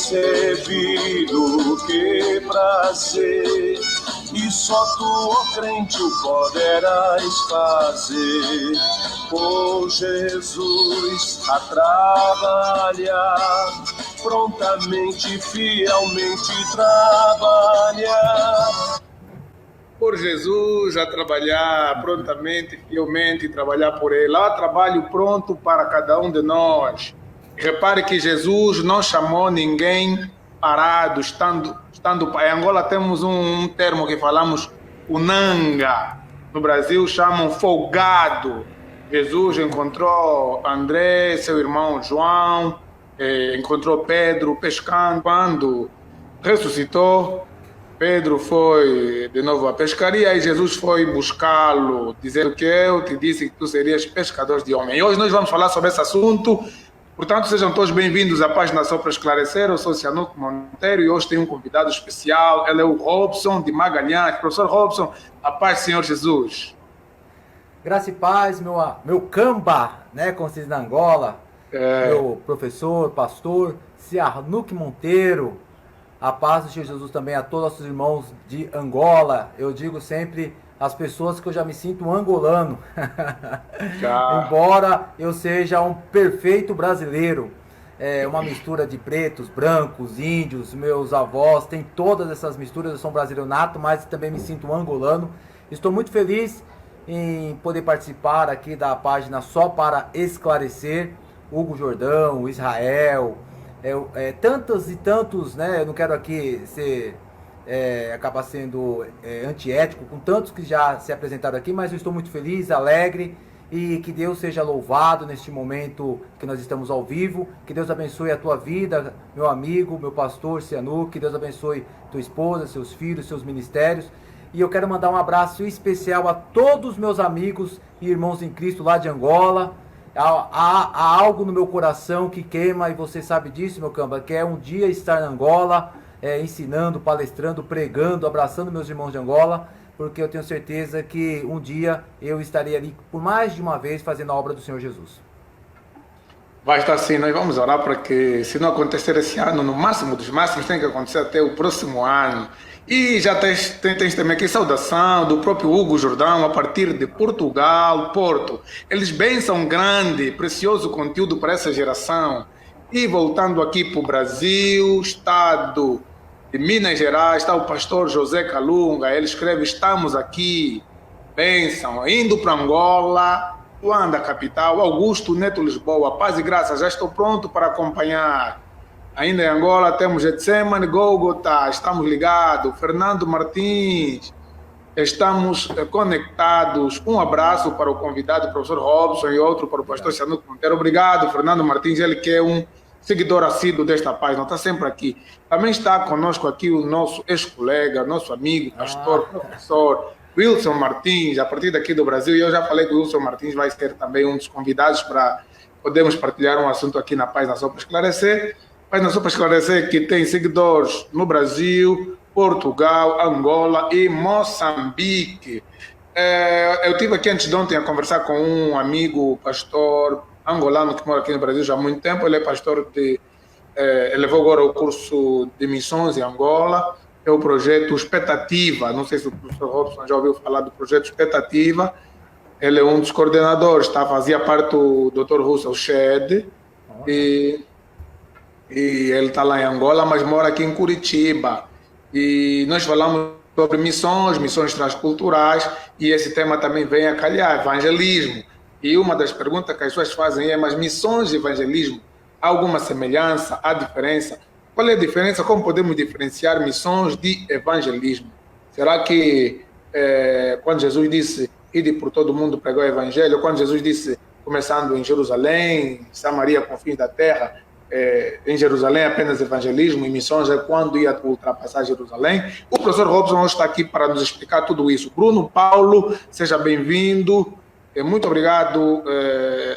concebido, que prazer, e só tu, ó crente, o poderás fazer. Oh Jesus, a trabalhar, prontamente, fielmente trabalhar. Por Jesus, a trabalhar prontamente, fielmente, trabalhar por Ele. Há trabalho pronto para cada um de nós. Repare que Jesus não chamou ninguém parado, estando em Angola temos um termo que falamos, o nanga. No Brasil chamam folgado. Jesus encontrou André, seu irmão João, encontrou Pedro pescando. Quando ressuscitou, Pedro foi de novo à pescaria e Jesus foi buscá-lo, dizendo que eu te disse que tu serias pescador de homens. E hoje nós vamos falar sobre esse assunto. Portanto, sejam todos bem-vindos à página Só para Esclarecer. Eu sou Cianuco Monteiro e hoje tenho um convidado especial. Ele é o Robson de Magalhães. Professor Robson, a paz do Senhor Jesus. Graça e paz, meu camba, né, como se diz na Angola, meu professor, pastor, Cianuco Monteiro. A paz do Senhor Jesus também a todos os nossos irmãos de Angola. Eu digo sempre às pessoas que eu já me sinto um angolano. Embora eu seja um perfeito brasileiro. É uma mistura de pretos, brancos, índios, meus avós, tem todas essas misturas. Eu sou um brasileiro nato, mas também me sinto um angolano. Estou muito feliz em poder participar aqui da página Só para Esclarecer. Hugo Jordão, Israel... tantos e tantos, né? Eu não quero aqui acabar sendo antiético com tantos que já se apresentaram aqui, mas eu estou muito feliz, alegre, e que Deus seja louvado neste momento que nós estamos ao vivo. Que Deus abençoe a tua vida, meu amigo, meu pastor Cianuco. Que Deus abençoe tua esposa, seus filhos, seus ministérios. E eu quero mandar um abraço especial a todos os meus amigos e irmãos em Cristo lá de Angola. Há algo no meu coração que queima, e você sabe disso, meu camba, que é um dia estar na Angola, ensinando, palestrando, pregando, abraçando meus irmãos de Angola, porque eu tenho certeza que um dia eu estarei ali por mais de uma vez fazendo a obra do Senhor Jesus. Vai estar assim, nós vamos orar para que, se não acontecer esse ano, no máximo dos máximos, tem que acontecer até o próximo ano. E já tens também aqui saudação do próprio Hugo Jordão, a partir de Portugal, Porto. Eles bem são grande, precioso conteúdo para essa geração. E voltando aqui para o Brasil, estado de Minas Gerais, está o pastor José Calunga. Ele escreve, estamos aqui, bênção. Indo para Angola, Luanda, capital, Augusto Neto Lisboa, paz e graça, já estou pronto para acompanhar. Ainda em Angola temos Getsemane, Gólgota, estamos ligados. Fernando Martins, estamos conectados. Um abraço para o convidado, o professor Robson, e outro para o pastor Cianuco Monteiro. Obrigado, Fernando Martins, ele que é um seguidor assíduo desta página, está sempre aqui. Também está conosco aqui o nosso ex-colega, nosso amigo, pastor, professor Wilson Martins, a partir daqui do Brasil. E eu já falei que o Wilson Martins vai ser também um dos convidados para podermos partilhar um assunto aqui na página Só para Esclarecer. Mas só para esclarecer que tem seguidores no Brasil, Portugal, Angola e Moçambique. Eu estive aqui antes de ontem a conversar com um amigo, pastor angolano que mora aqui no Brasil já há muito tempo. Ele é pastor ele levou agora o curso de missões em Angola. É o projeto Expectativa. Não sei se o professor Robson já ouviu falar do projeto Expectativa. Ele é um dos coordenadores, fazia parte do Dr. Russell Shedd. E ele está lá em Angola, mas mora aqui em Curitiba. E nós falamos sobre missões transculturais, e esse tema também vem a calhar, evangelismo. E uma das perguntas que as pessoas fazem é, mas missões e evangelismo, há alguma semelhança, há diferença? Qual é a diferença? Como podemos diferenciar missões de evangelismo? Será que quando Jesus disse, ide por todo mundo pregar o evangelho, quando Jesus disse, começando em Jerusalém, Samaria, confins da terra, em Jerusalém apenas evangelismo e missões é quando ia ultrapassar Jerusalém? O professor Robson hoje está aqui para nos explicar tudo isso. Bruno Paulo, seja bem-vindo. Muito obrigado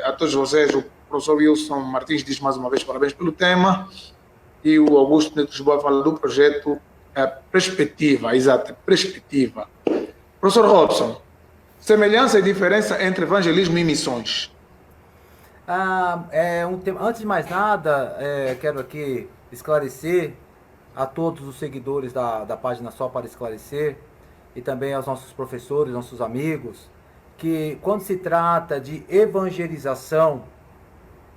a todos vocês. O professor Wilson Martins diz mais uma vez parabéns pelo tema. E o Augusto Neto Lisboa fala do projeto Perspectiva, exato, Perspectiva. Professor Robson, semelhança e diferença entre evangelismo e missões? Antes de mais nada, quero aqui esclarecer a todos os seguidores da página Só para Esclarecer e também aos nossos professores, nossos amigos, que quando se trata de evangelização,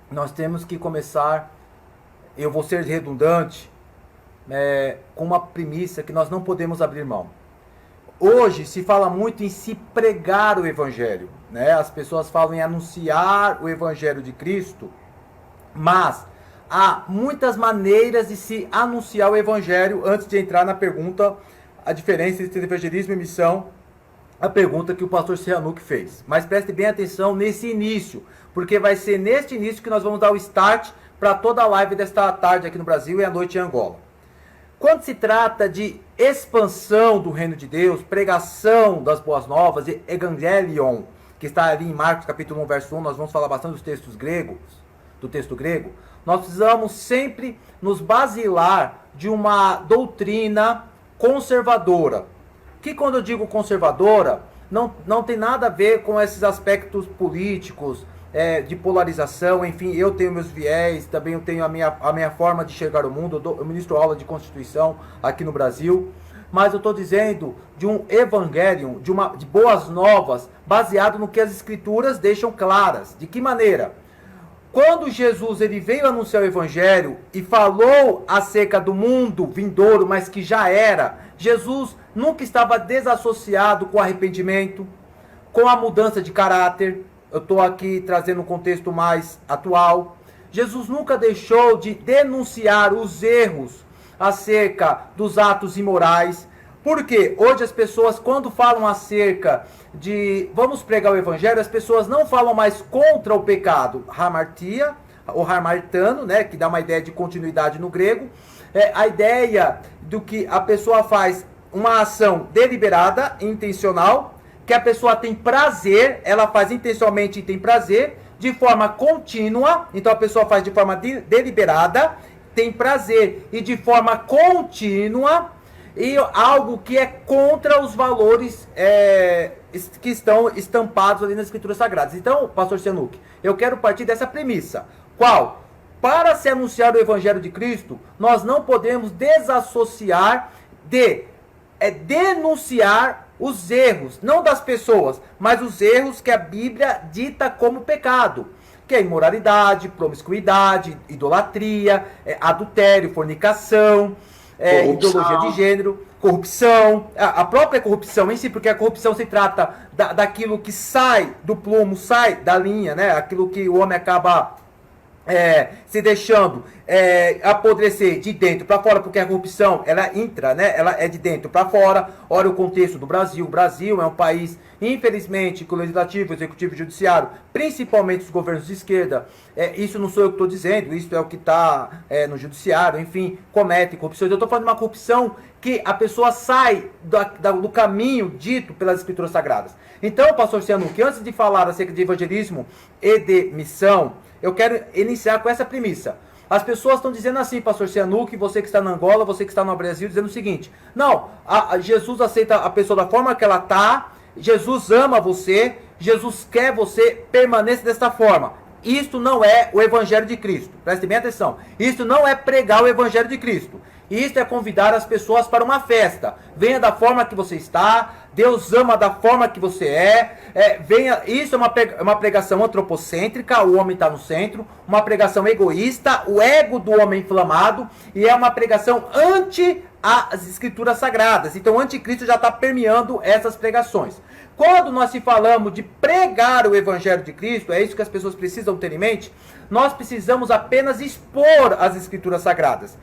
nós temos que começar, eu vou ser redundante, com uma premissa que nós não podemos abrir mão. Hoje se fala muito em se pregar o Evangelho, né? As pessoas falam em anunciar o Evangelho de Cristo, mas há muitas maneiras de se anunciar o Evangelho. Antes de entrar na pergunta, a diferença entre evangelismo e missão, a pergunta que o pastor Cianuc fez. Mas preste bem atenção nesse início, porque vai ser neste início que nós vamos dar o start para toda a live desta tarde aqui no Brasil e à noite em Angola. Quando se trata de expansão do reino de Deus, pregação das boas novas, evangelion, que está ali em Marcos capítulo 1, verso 1, nós vamos falar bastante dos textos gregos, do texto grego, nós precisamos sempre nos basilar de uma doutrina conservadora. Que quando eu digo conservadora, não tem nada a ver com esses aspectos políticos, de polarização, enfim, eu tenho meus viés, também eu tenho a minha forma de enxergar o mundo, eu ministro aula de Constituição aqui no Brasil, mas eu estou dizendo de um evangelion, de boas novas, baseado no que as escrituras deixam claras. De que maneira? Quando Jesus ele veio anunciar o evangelho e falou acerca do mundo vindouro, mas que já era, Jesus nunca estava desassociado com o arrependimento, com a mudança de caráter. Eu estou aqui trazendo um contexto mais atual. Jesus nunca deixou de denunciar os erros acerca dos atos imorais. Porque hoje as pessoas, quando falam acerca de vamos pregar o evangelho, as pessoas não falam mais contra o pecado. Hamartia, ou hamartano, né, que dá uma ideia de continuidade no grego. A ideia do que a pessoa faz uma ação deliberada, intencional, que a pessoa tem prazer, ela faz intencionalmente e tem prazer, de forma contínua, então a pessoa faz de forma deliberada, tem prazer e de forma contínua, e algo que é contra os valores que estão estampados ali nas Escrituras Sagradas. Então, pastor Cianuc, eu quero partir dessa premissa. Qual? Para se anunciar o Evangelho de Cristo, nós não podemos desassociar de denunciar os erros, não das pessoas, mas os erros que a Bíblia dita como pecado, que é imoralidade, promiscuidade, idolatria, adultério, fornicação, ideologia de gênero, corrupção, a própria corrupção em si, porque a corrupção se trata daquilo que sai do plumo, sai da linha, né? Aquilo que o homem acaba se deixando apodrecer de dentro para fora, porque a corrupção ela entra, né? Ela é de dentro para fora. Olha o contexto do Brasil. O Brasil é um país, infelizmente, com o legislativo, executivo e judiciário, principalmente os governos de esquerda. Isso não sou eu que estou dizendo, isso é o que está no judiciário, enfim, cometem corrupção. Eu estou falando de uma corrupção que a pessoa sai do caminho dito pelas Escrituras Sagradas. Então, pastor Cianuc, antes de falar acerca de evangelismo e de missão, eu quero iniciar com essa premissa. As pessoas estão dizendo assim, pastor Cianuc, você que está na Angola, você que está no Brasil, dizendo o seguinte: não, Jesus aceita a pessoa da forma que ela está, Jesus ama você, Jesus quer você permaneça desta forma. Isto não é o Evangelho de Cristo. Preste bem atenção. Isto não é pregar o Evangelho de Cristo. Isto é convidar as pessoas para uma festa. Venha da forma que você está. Deus ama da forma que você venha. Isso é uma pregação antropocêntrica. O homem está no centro. Uma pregação egoísta. O ego do homem inflamado. E é uma pregação anti as Escrituras Sagradas. Então o anticristo já está permeando essas pregações. Quando nós se falamos de pregar o Evangelho de Cristo, é isso que as pessoas precisam ter em mente, nós precisamos apenas expor as Escrituras Sagradas.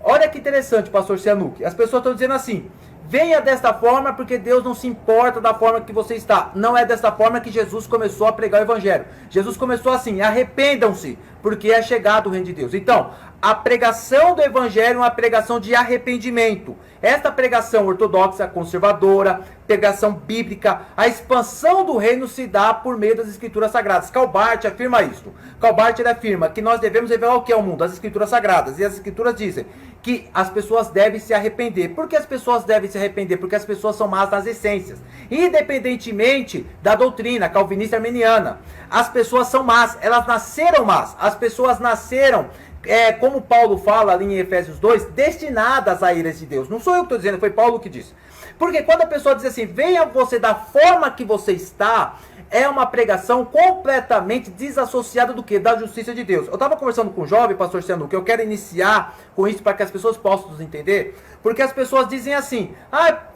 Olha que interessante, pastor Cianuc. As pessoas estão dizendo assim: venha desta forma porque Deus não se importa da forma que você está. Não é desta forma que Jesus começou a pregar o Evangelho. Jesus começou assim: arrependam-se, porque é chegado o reino de Deus. Então, a pregação do Evangelho é uma pregação de arrependimento. Esta pregação ortodoxa, conservadora, pregação bíblica, a expansão do reino se dá por meio das Escrituras Sagradas. Karl Barth afirma isto. Karl Barth afirma que nós devemos revelar o que é o mundo, as Escrituras Sagradas. E as Escrituras dizem que as pessoas devem se arrepender. Por que as pessoas devem se arrepender, porque as pessoas são más nas essências. Independentemente da doutrina calvinista arminiana, as pessoas são más, elas nasceram más. As pessoas nasceram, como Paulo fala ali em Efésios 2, destinadas à ira de Deus. Não sou eu que estou dizendo, foi Paulo que disse. Porque quando a pessoa diz assim, venha você da forma que você está, é uma pregação completamente desassociada do que? Da justiça de Deus. Eu estava conversando com um jovem, pastor Cianu, que eu quero iniciar com isso para que as pessoas possam nos entender, porque as pessoas dizem assim,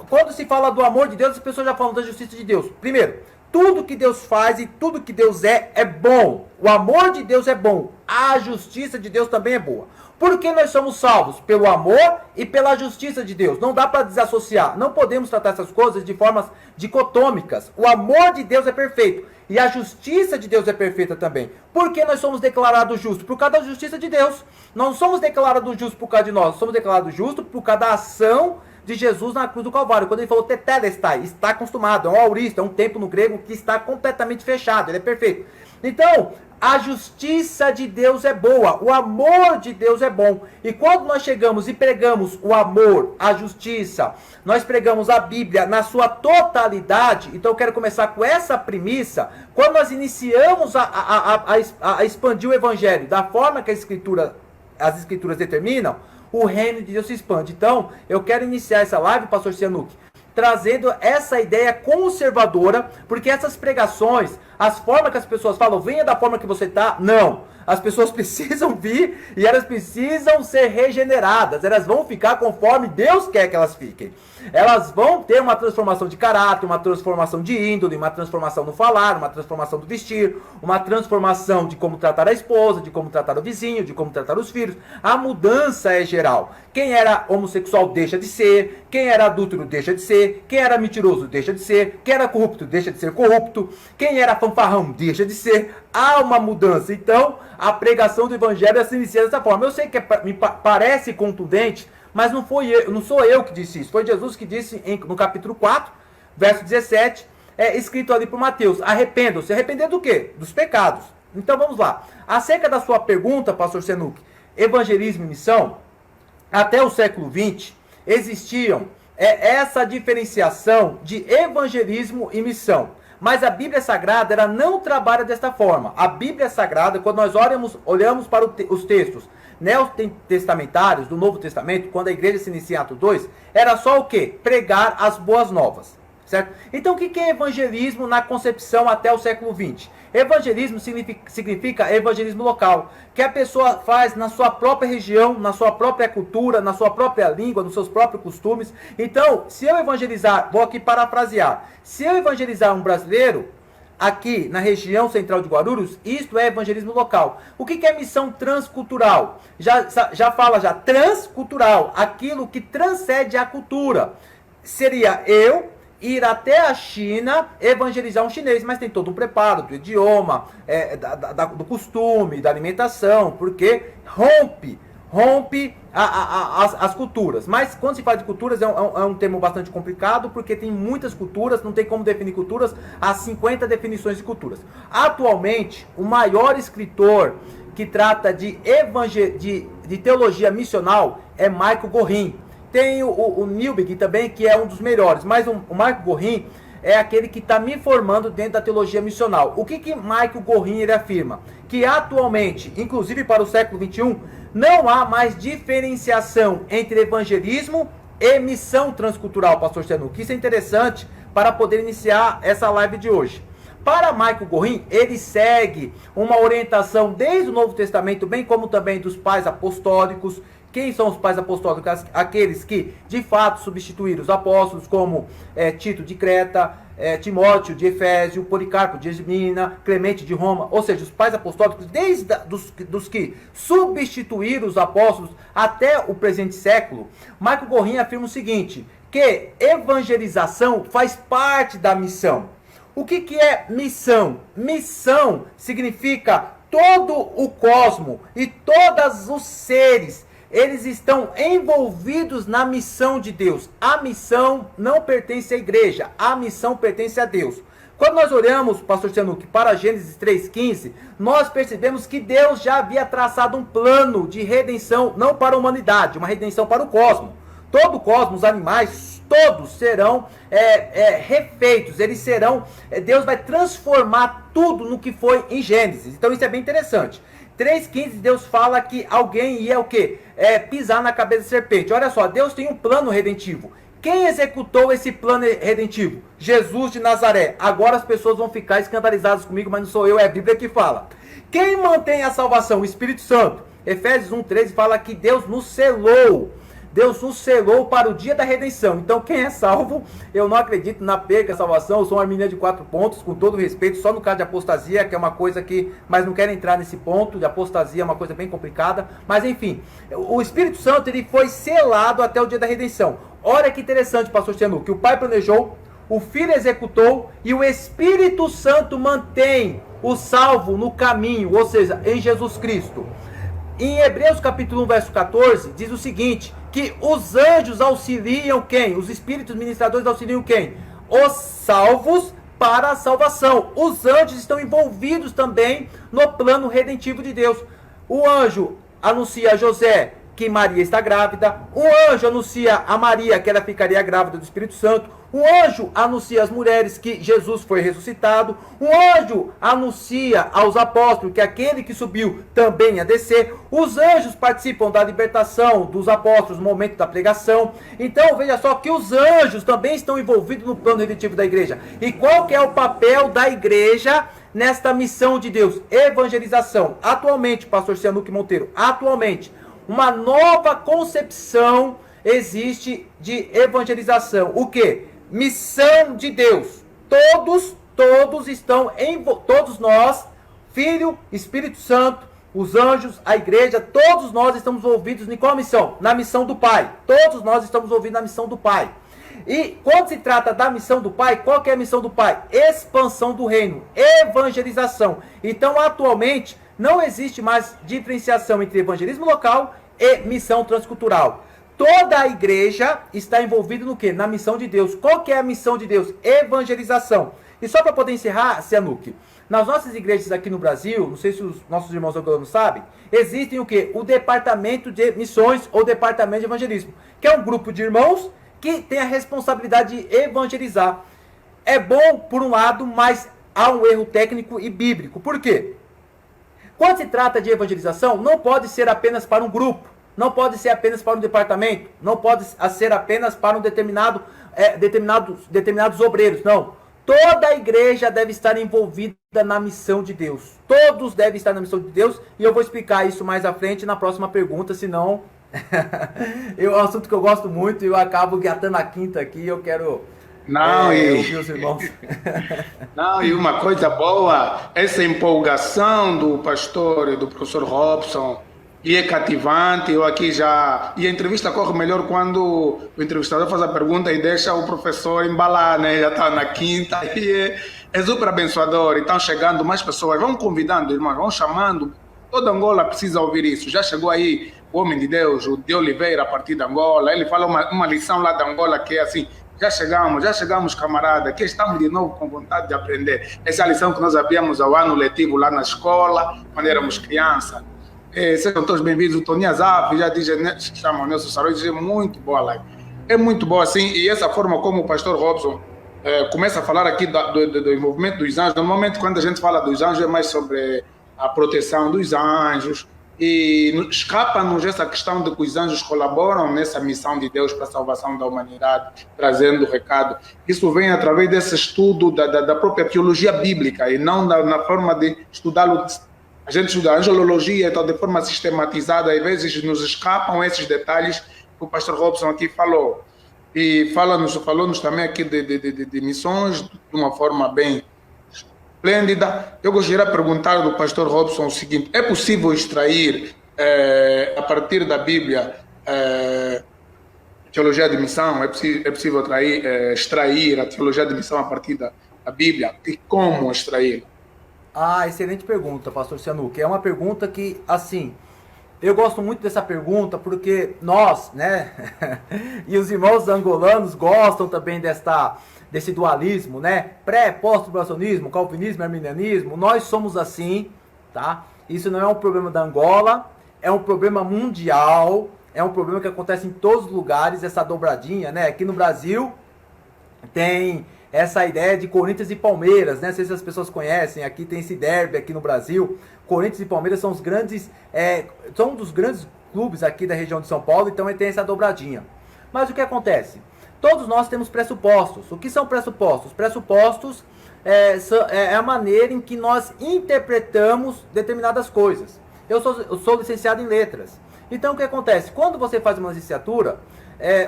quando se fala do amor de Deus, as pessoas já falam da justiça de Deus. Primeiro, tudo que Deus faz e tudo que Deus é bom. O amor de Deus é bom. A justiça de Deus também é boa. Por que nós somos salvos? Pelo amor e pela justiça de Deus. Não dá para desassociar. Não podemos tratar essas coisas de formas dicotômicas. O amor de Deus é perfeito. E a justiça de Deus é perfeita também. Por que nós somos declarados justos? Por causa da justiça de Deus. Nós não somos declarados justos por causa de nós. Nós somos declarados justos por causa da ação de Jesus na cruz do Calvário. Quando ele falou tetelestai, está consumado. É um auristo, é um tempo no grego que está completamente fechado. Ele é perfeito. Então, a justiça de Deus é boa, o amor de Deus é bom. E quando nós chegamos e pregamos o amor, a justiça, nós pregamos a Bíblia na sua totalidade. Então eu quero começar com essa premissa. Quando nós iniciamos a expandir o Evangelho da forma que as Escrituras determinam, o reino de Deus se expande. Então, eu quero iniciar essa live, pastor Cianucci, trazendo essa ideia conservadora, porque essas pregações, as formas que as pessoas falam, venha da forma que você está, não. As pessoas precisam vir e elas precisam ser regeneradas. Elas vão ficar conforme Deus quer que elas fiquem. Elas vão ter uma transformação de caráter, uma transformação de índole, uma transformação no falar, uma transformação do vestir, uma transformação de como tratar a esposa, de como tratar o vizinho, de como tratar os filhos. A mudança é geral. Quem era homossexual deixa de ser, quem era adúltero deixa de ser, quem era mentiroso deixa de ser, quem era corrupto deixa de ser corrupto, quem era fanfarrão deixa de ser. Há uma mudança. Então, a pregação do evangelho se inicia dessa forma. Eu sei que me parece contundente, mas não sou eu que disse isso. Foi Jesus que disse no capítulo 4, verso 17, escrito ali por Mateus. Arrependam-se. Arrepender do quê? Dos pecados. Então vamos lá. Acerca da sua pergunta, pastor Cianucci, evangelismo e missão, até o século XX, existiam essa diferenciação de evangelismo e missão. Mas a Bíblia Sagrada, ela não trabalha desta forma. A Bíblia Sagrada, quando nós olhamos para os textos neotestamentários do Novo Testamento, quando a igreja se inicia em Atos 2, era só o quê? Pregar as boas novas. Certo? Então o que é evangelismo na concepção até o século XX? Evangelismo significa evangelismo local, que a pessoa faz na sua própria região, na sua própria cultura, na sua própria língua, nos seus próprios costumes. Então, se eu evangelizar, vou aqui parafrasear, se eu evangelizar um brasileiro, aqui na região central de Guarulhos, isto é evangelismo local. O que é missão transcultural? Já fala transcultural, aquilo que transcende a cultura. Seria eu ir até a China evangelizar um chinês, mas tem todo um preparo do idioma, do costume, da alimentação, porque rompe as culturas. Mas quando se fala de culturas é um termo bastante complicado, porque tem muitas culturas, não tem como definir culturas, há 50 definições de culturas. Atualmente, o maior escritor que trata de teologia missional é Michael Gorin. Tem o Newbigin também, que é um dos melhores, mas o Michael Gorin é aquele que está me formando dentro da teologia missional. O que Michael Gorin ele afirma? Que atualmente, inclusive para o século XXI, não há mais diferenciação entre evangelismo e missão transcultural, pastor Cianucci. Isso é interessante para poder iniciar essa live de hoje. Para Michael Gorin, ele segue uma orientação desde o Novo Testamento, bem como também dos pais apostólicos. Quem são os pais apostólicos? Aqueles que, de fato, substituíram os apóstolos, como Tito de Creta, Timóteo de Efésio, Policarpo de Esmina, Clemente de Roma. Ou seja, os pais apostólicos, desde dos que substituíram os apóstolos até o presente século. Michael Gorin afirma o seguinte, que evangelização faz parte da missão. O que é missão? Missão significa todo o cosmo e todos os seres, eles estão envolvidos na missão de Deus. A missão não pertence à igreja, a missão pertence a Deus. Quando nós olhamos, pastor Cianucci, para Gênesis 3,15, nós percebemos que Deus já havia traçado um plano de redenção, não para a humanidade, uma redenção para o cosmos. todo o cosmos, os animais, todos serão refeitos, eles serão, Deus vai transformar tudo no que foi em Gênesis. Então isso é bem interessante. 3,15 Deus fala que alguém ia o quê? Pisar na cabeça da serpente. Olha só, Deus tem um plano redentivo. Quem executou esse plano redentivo? Jesus de Nazaré. Agora as pessoas vão ficar escandalizadas comigo, mas não sou eu, é a Bíblia que fala. Quem mantém a salvação? O Espírito Santo. Efésios 1,13 fala que Deus nos selou. Deus nos selou para o dia da redenção. Então quem é salvo, eu não acredito na perca, salvação. Eu sou uma menina de 4 pontos, com todo respeito, só no caso de apostasia, que é uma coisa que, mas não quero entrar nesse ponto, de apostasia é uma coisa bem complicada. Mas enfim, o Espírito Santo ele foi selado até o dia da redenção. Olha que interessante, pastor Tiano, que o Pai planejou, o Filho executou e o Espírito Santo mantém o salvo no caminho, ou seja, em Jesus Cristo. Em Hebreus capítulo 1, verso 14, diz o seguinte, que os anjos auxiliam quem? Os espíritos ministradores auxiliam quem? Os salvos para a salvação. Os anjos estão envolvidos também no plano redentivo de Deus. O anjo anuncia a José que Maria está grávida. O anjo anuncia a Maria que ela ficaria grávida do Espírito Santo. O anjo anuncia às mulheres que Jesus foi ressuscitado. O anjo anuncia aos apóstolos que aquele que subiu também ia descer. Os anjos participam da libertação dos apóstolos no momento da pregação. Então veja só que os anjos também estão envolvidos no plano redentivo da igreja. E qual que é o papel da igreja nesta missão de Deus? Evangelização. Atualmente, pastor Cianuque Monteiro, atualmente, uma nova concepção existe de evangelização. O quê? Missão de Deus. Todos estão todos nós, Filho, Espírito Santo, os anjos, a igreja, todos nós estamos envolvidos em qual missão? Na missão do Pai. Todos nós estamos envolvidos na missão do Pai. E quando se trata da missão do Pai, qual que é a missão do Pai? Expansão do reino, evangelização. Então, atualmente, não existe mais diferenciação entre evangelismo local e missão transcultural. Toda a igreja está envolvida no quê? Na missão de Deus. Qual que é a missão de Deus? Evangelização. E só para poder encerrar, Cianuque, nas nossas igrejas aqui no Brasil, não sei se os nossos irmãos angolanos sabem, existem o quê? O departamento de missões ou departamento de evangelismo, que é um grupo de irmãos que tem a responsabilidade de evangelizar. É bom por um lado, mas há um erro técnico e bíblico. Por quê? Quando se trata de evangelização, não pode ser apenas para um grupo, não pode ser apenas para um departamento, não pode ser apenas para um determinados obreiros, não. Toda a igreja deve estar envolvida na missão de Deus. Todos devem estar na missão de Deus, e eu vou explicar isso mais à frente na próxima pergunta, senão é um assunto que eu gosto muito e eu acabo gatando a quinta aqui, eu quero... ouvir os irmãos. Não, e uma coisa boa, essa empolgação do pastor e do professor Robson, e é cativante. Eu aqui já... E a entrevista corre melhor quando o entrevistador faz a pergunta e deixa o professor embalar, né? Já está na quinta e é super abençoador. E estão chegando mais pessoas. Vão convidando, irmãos, vão chamando. Toda Angola precisa ouvir isso. Já chegou aí o homem de Deus, o de Oliveira, a partir de Angola. Ele fala uma lição lá da Angola que é assim: já chegamos, camarada, que estamos de novo com vontade de aprender. Essa é a lição que nós havíamos ao ano letivo lá na escola, quando éramos crianças. Sejam todos bem-vindos. O Tony Azaf já diz, chama o Nelson Saroi, diz muito boa live. É muito boa, assim, e essa forma como o pastor Robson começa a falar aqui do envolvimento dos anjos. Normalmente, quando a gente fala dos anjos, é mais sobre a proteção dos anjos, e escapa-nos essa questão de que os anjos colaboram nessa missão de Deus para a salvação da humanidade, trazendo o recado. Isso vem através desse estudo da própria teologia bíblica, e não na forma de estudá-lo. A gente estuda a angelologia, então, de forma sistematizada, às vezes nos escapam esses detalhes que o pastor Robson aqui falou. E falou-nos também aqui de missões de uma forma bem esplêndida. Eu gostaria de perguntar do pastor Robson o seguinte: é possível extrair, a partir da Bíblia, teologia de missão? É possível extrair a teologia de missão a partir da Bíblia? E como extraí-la? Excelente pergunta, pastor Cianuque. É uma pergunta que, assim, eu gosto muito dessa pergunta porque nós, né, e os irmãos angolanos gostam também desse dualismo, né, pós-tribulacionismo, calvinismo, arminianismo. Nós somos assim, tá? Isso não é um problema da Angola, é um problema mundial, é um problema que acontece em todos os lugares, essa dobradinha, né? Aqui no Brasil tem essa ideia de Corinthians e Palmeiras, né? Não sei se as pessoas conhecem, aqui tem esse derby aqui no Brasil. Corinthians e Palmeiras são os grandes, são um dos grandes clubes aqui da região de São Paulo, então tem essa dobradinha. Mas o que acontece? Todos nós temos pressupostos. O que são pressupostos? Pressupostos é a maneira em que nós interpretamos determinadas coisas. Eu sou licenciado em letras. Então o que acontece? Quando você faz uma licenciatura,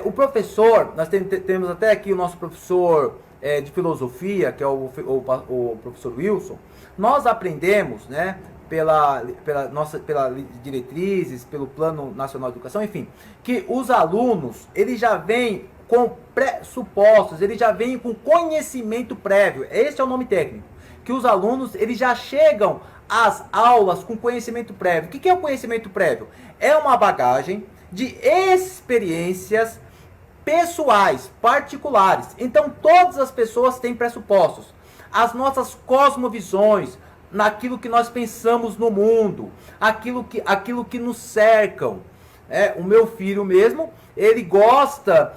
o professor, nós temos até aqui o nosso professor de filosofia, que é o professor Wilson, nós aprendemos, né, pelas diretrizes, pelo Plano Nacional de Educação, enfim, que os alunos, eles já vêm com pressupostos, eles já vêm com conhecimento prévio. Esse é o nome técnico. Que os alunos, eles já chegam às aulas com conhecimento prévio. O que é o conhecimento prévio? É uma bagagem de experiências pessoais, particulares. Então, todas as pessoas têm pressupostos. As nossas cosmovisões, naquilo que nós pensamos no mundo, aquilo que nos cercam. O meu filho mesmo, ele gosta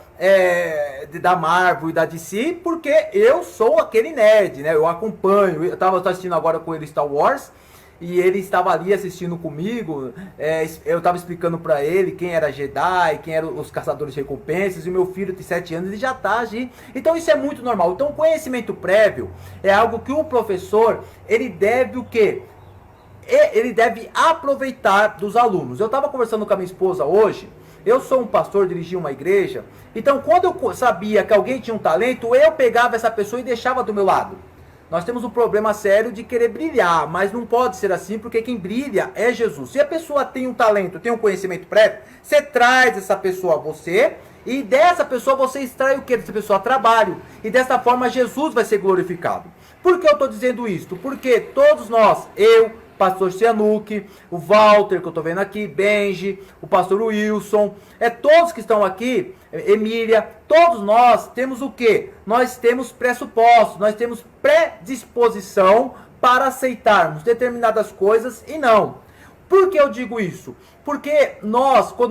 da Marvel e da DC, porque eu sou aquele nerd, né? Eu acompanho, eu estava assistindo agora com ele Star Wars, e ele estava ali assistindo comigo, eu estava explicando para ele quem era Jedi, quem eram os caçadores de recompensas, e o meu filho de 7 anos, ele já está ali. Então isso é muito normal. Então o conhecimento prévio é algo que o professor, ele deve o quê? Ele deve aproveitar dos alunos. Eu estava conversando com a minha esposa hoje, eu sou um pastor, dirigi uma igreja, então quando eu sabia que alguém tinha um talento, eu pegava essa pessoa e deixava do meu lado. Nós temos um problema sério de querer brilhar, mas não pode ser assim, porque quem brilha é Jesus. Se a pessoa tem um talento, tem um conhecimento prévio, você traz essa pessoa a você, e dessa pessoa você extrai o que dessa pessoa? Trabalho. E dessa forma Jesus vai ser glorificado. Por que eu estou dizendo isso? Porque todos nós, pastor Cianuque, o Walter, que eu estou vendo aqui, Benji, o pastor Wilson, todos que estão aqui, Emília, todos nós temos o quê? Nós temos pressupostos, nós temos predisposição para aceitarmos determinadas coisas e não. Por que eu digo isso? Porque quando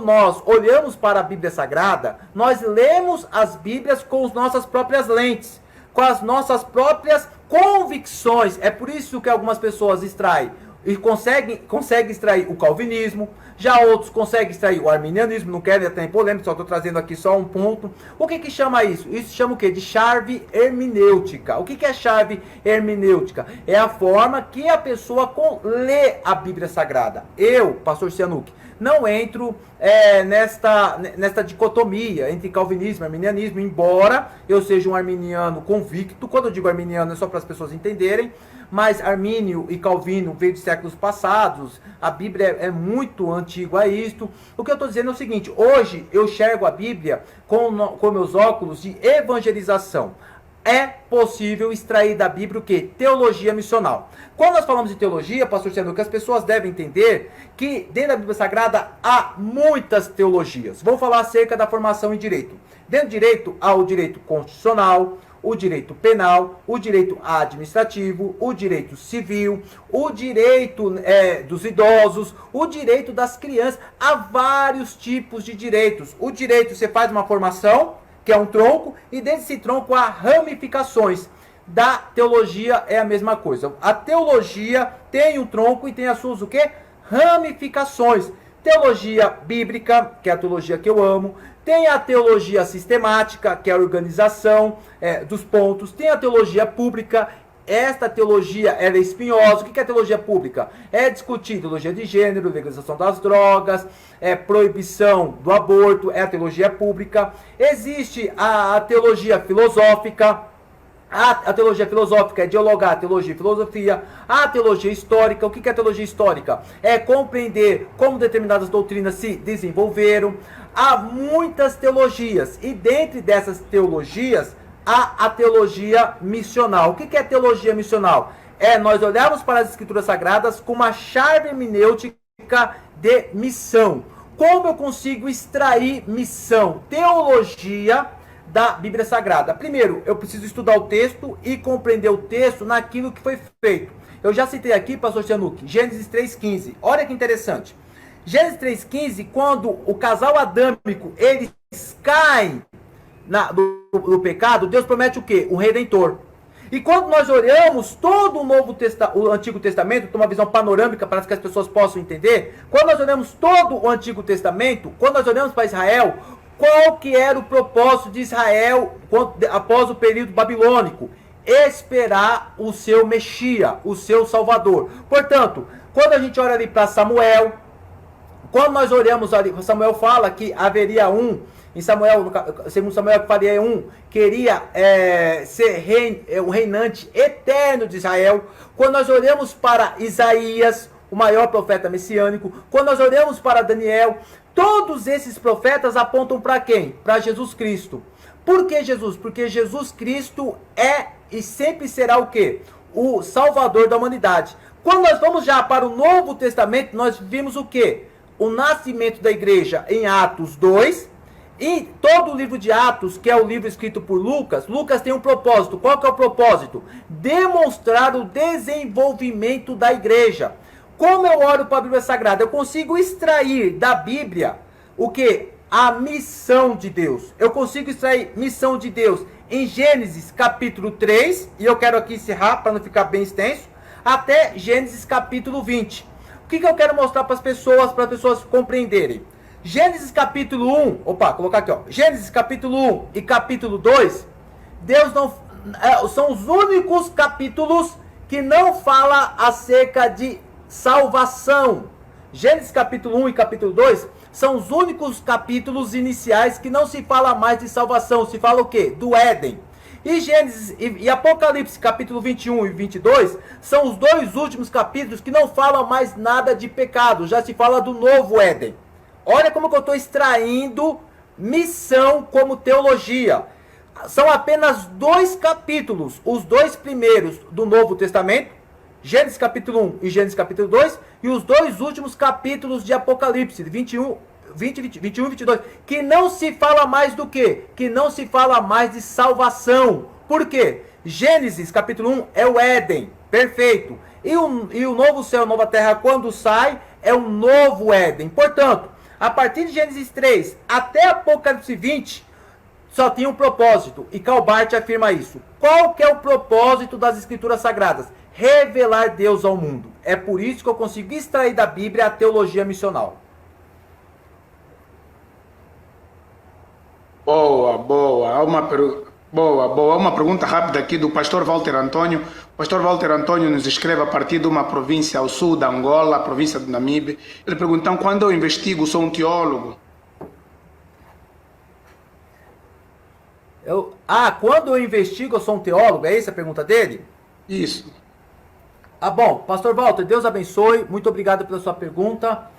nós olhamos para a Bíblia Sagrada, nós lemos as Bíblias com as nossas próprias lentes, com as nossas próprias convicções. É por isso que algumas pessoas extraem e conseguem extrair o calvinismo, já outros conseguem extrair o arminianismo, não quero entrar em polêmica, só estou trazendo aqui só um ponto. O que chama isso? Isso chama o quê? De chave hermenêutica. O que é chave hermenêutica? É a forma que a pessoa lê a Bíblia Sagrada. Eu, pastor Cianuque, não entro nesta dicotomia entre calvinismo e arminianismo, embora eu seja um arminiano convicto. Quando eu digo arminiano é só para as pessoas entenderem, mas Armínio e Calvino veio de séculos passados, a Bíblia é muito antiga a isto. O que eu estou dizendo é o seguinte: hoje eu enxergo a Bíblia com meus óculos de evangelização. É possível extrair da Bíblia o quê? Teologia missional. Quando nós falamos de teologia, pastor Cianuque, as pessoas devem entender que dentro da Bíblia Sagrada há muitas teologias. Vou falar acerca da formação em direito. Dentro do direito há o direito constitucional, o direito penal, o direito administrativo, o direito civil, o direito dos idosos, o direito das crianças. Há vários tipos de direitos. O direito, você faz uma formação, que é um tronco, e desse tronco há ramificações. Da teologia é a mesma coisa. A teologia tem um tronco e tem as suas o quê? Ramificações. Teologia bíblica, que é a teologia que eu amo. Tem a teologia sistemática, que é a organização dos pontos. Tem a teologia pública. Esta teologia ela é espinhosa. O que é a teologia pública? É discutir teologia de gênero, legalização das drogas, proibição do aborto, é a teologia pública. Existe a teologia filosófica. A teologia filosófica é dialogar a teologia e filosofia. A teologia histórica, o que é a teologia histórica? É compreender como determinadas doutrinas se desenvolveram. Há muitas teologias, e dentre dessas teologias, há a teologia missional. O que é teologia missional? Nós olharmos para as Escrituras Sagradas com uma chave hermenêutica de missão. Como eu consigo extrair missão? Teologia da Bíblia Sagrada. Primeiro, eu preciso estudar o texto e compreender o texto naquilo que foi feito. Eu já citei aqui, pastor Cianuque, Gênesis 3,15. Olha que interessante. Gênesis 3,15, quando o casal adâmico, eles caem no pecado, Deus promete o quê? Um redentor. E quando nós olhamos todo o Antigo Testamento, tem uma visão panorâmica para que as pessoas possam entender, quando nós olhamos todo o Antigo Testamento, quando nós olhamos para Israel, qual que era o propósito de Israel após o período babilônico? Esperar o seu Messias, o seu Salvador. Portanto, quando a gente olha ali para Samuel, quando nós olhamos ali, Samuel fala que haveria em Samuel, segundo Samuel, que faria queria ser o reinante eterno de Israel. Quando nós olhamos para Isaías, o maior profeta messiânico, quando nós olhamos para Daniel, todos esses profetas apontam para quem? Para Jesus Cristo. Por que Jesus? Porque Jesus Cristo é e sempre será o quê? O Salvador da humanidade. Quando nós vamos já para o Novo Testamento, nós vimos o quê? O nascimento da igreja em Atos 2, e todo o livro de Atos, que é o livro escrito por Lucas, Lucas tem um propósito. Qual que é o propósito? Demonstrar o desenvolvimento da igreja. Como eu olho para a Bíblia Sagrada? Eu consigo extrair da Bíblia o que? A missão de Deus. Eu consigo extrair missão de Deus em Gênesis capítulo 3, e eu quero aqui encerrar para não ficar bem extenso, até Gênesis capítulo 20. O que eu quero mostrar para as pessoas compreenderem? Gênesis capítulo 1, colocar aqui, ó. Gênesis capítulo 1 e capítulo 2, Deus não são os únicos capítulos que não fala acerca de salvação. Gênesis capítulo 1 e capítulo 2 são os únicos capítulos iniciais que não se fala mais de salvação, se fala o quê? Do Éden. E Gênesis e Apocalipse capítulo 21 e 22 são os dois últimos capítulos que não falam mais nada de pecado, já se fala do novo Éden. Olha como que eu estou extraindo missão como teologia. São apenas 2 capítulos, os 2 primeiros do Novo Testamento, Gênesis capítulo 1 e Gênesis capítulo 2, e os 2 últimos capítulos de Apocalipse, 21 e 22, que não se fala mais do quê? Que não se fala mais de salvação. Por quê? Gênesis capítulo 1 é o Éden, perfeito. E o novo céu, nova terra, quando sai, é um novo Éden. Portanto, a partir de Gênesis 3 até Apocalipse 20, só tinha um propósito. E Calbart afirma isso. Qual que é o propósito das Escrituras Sagradas? Revelar Deus ao mundo. É por isso que eu consigo extrair da Bíblia a teologia missional. Boa. Boa. Uma pergunta rápida aqui do pastor Walter Antônio. O pastor Walter Antônio nos escreve a partir de uma província ao sul da Angola, a província de Namibe. Ele pergunta, então, quando eu investigo, sou um teólogo? Quando eu investigo, eu sou um teólogo? É essa a pergunta dele? Isso. Bom, pastor Walter, Deus abençoe. Muito obrigado pela sua pergunta.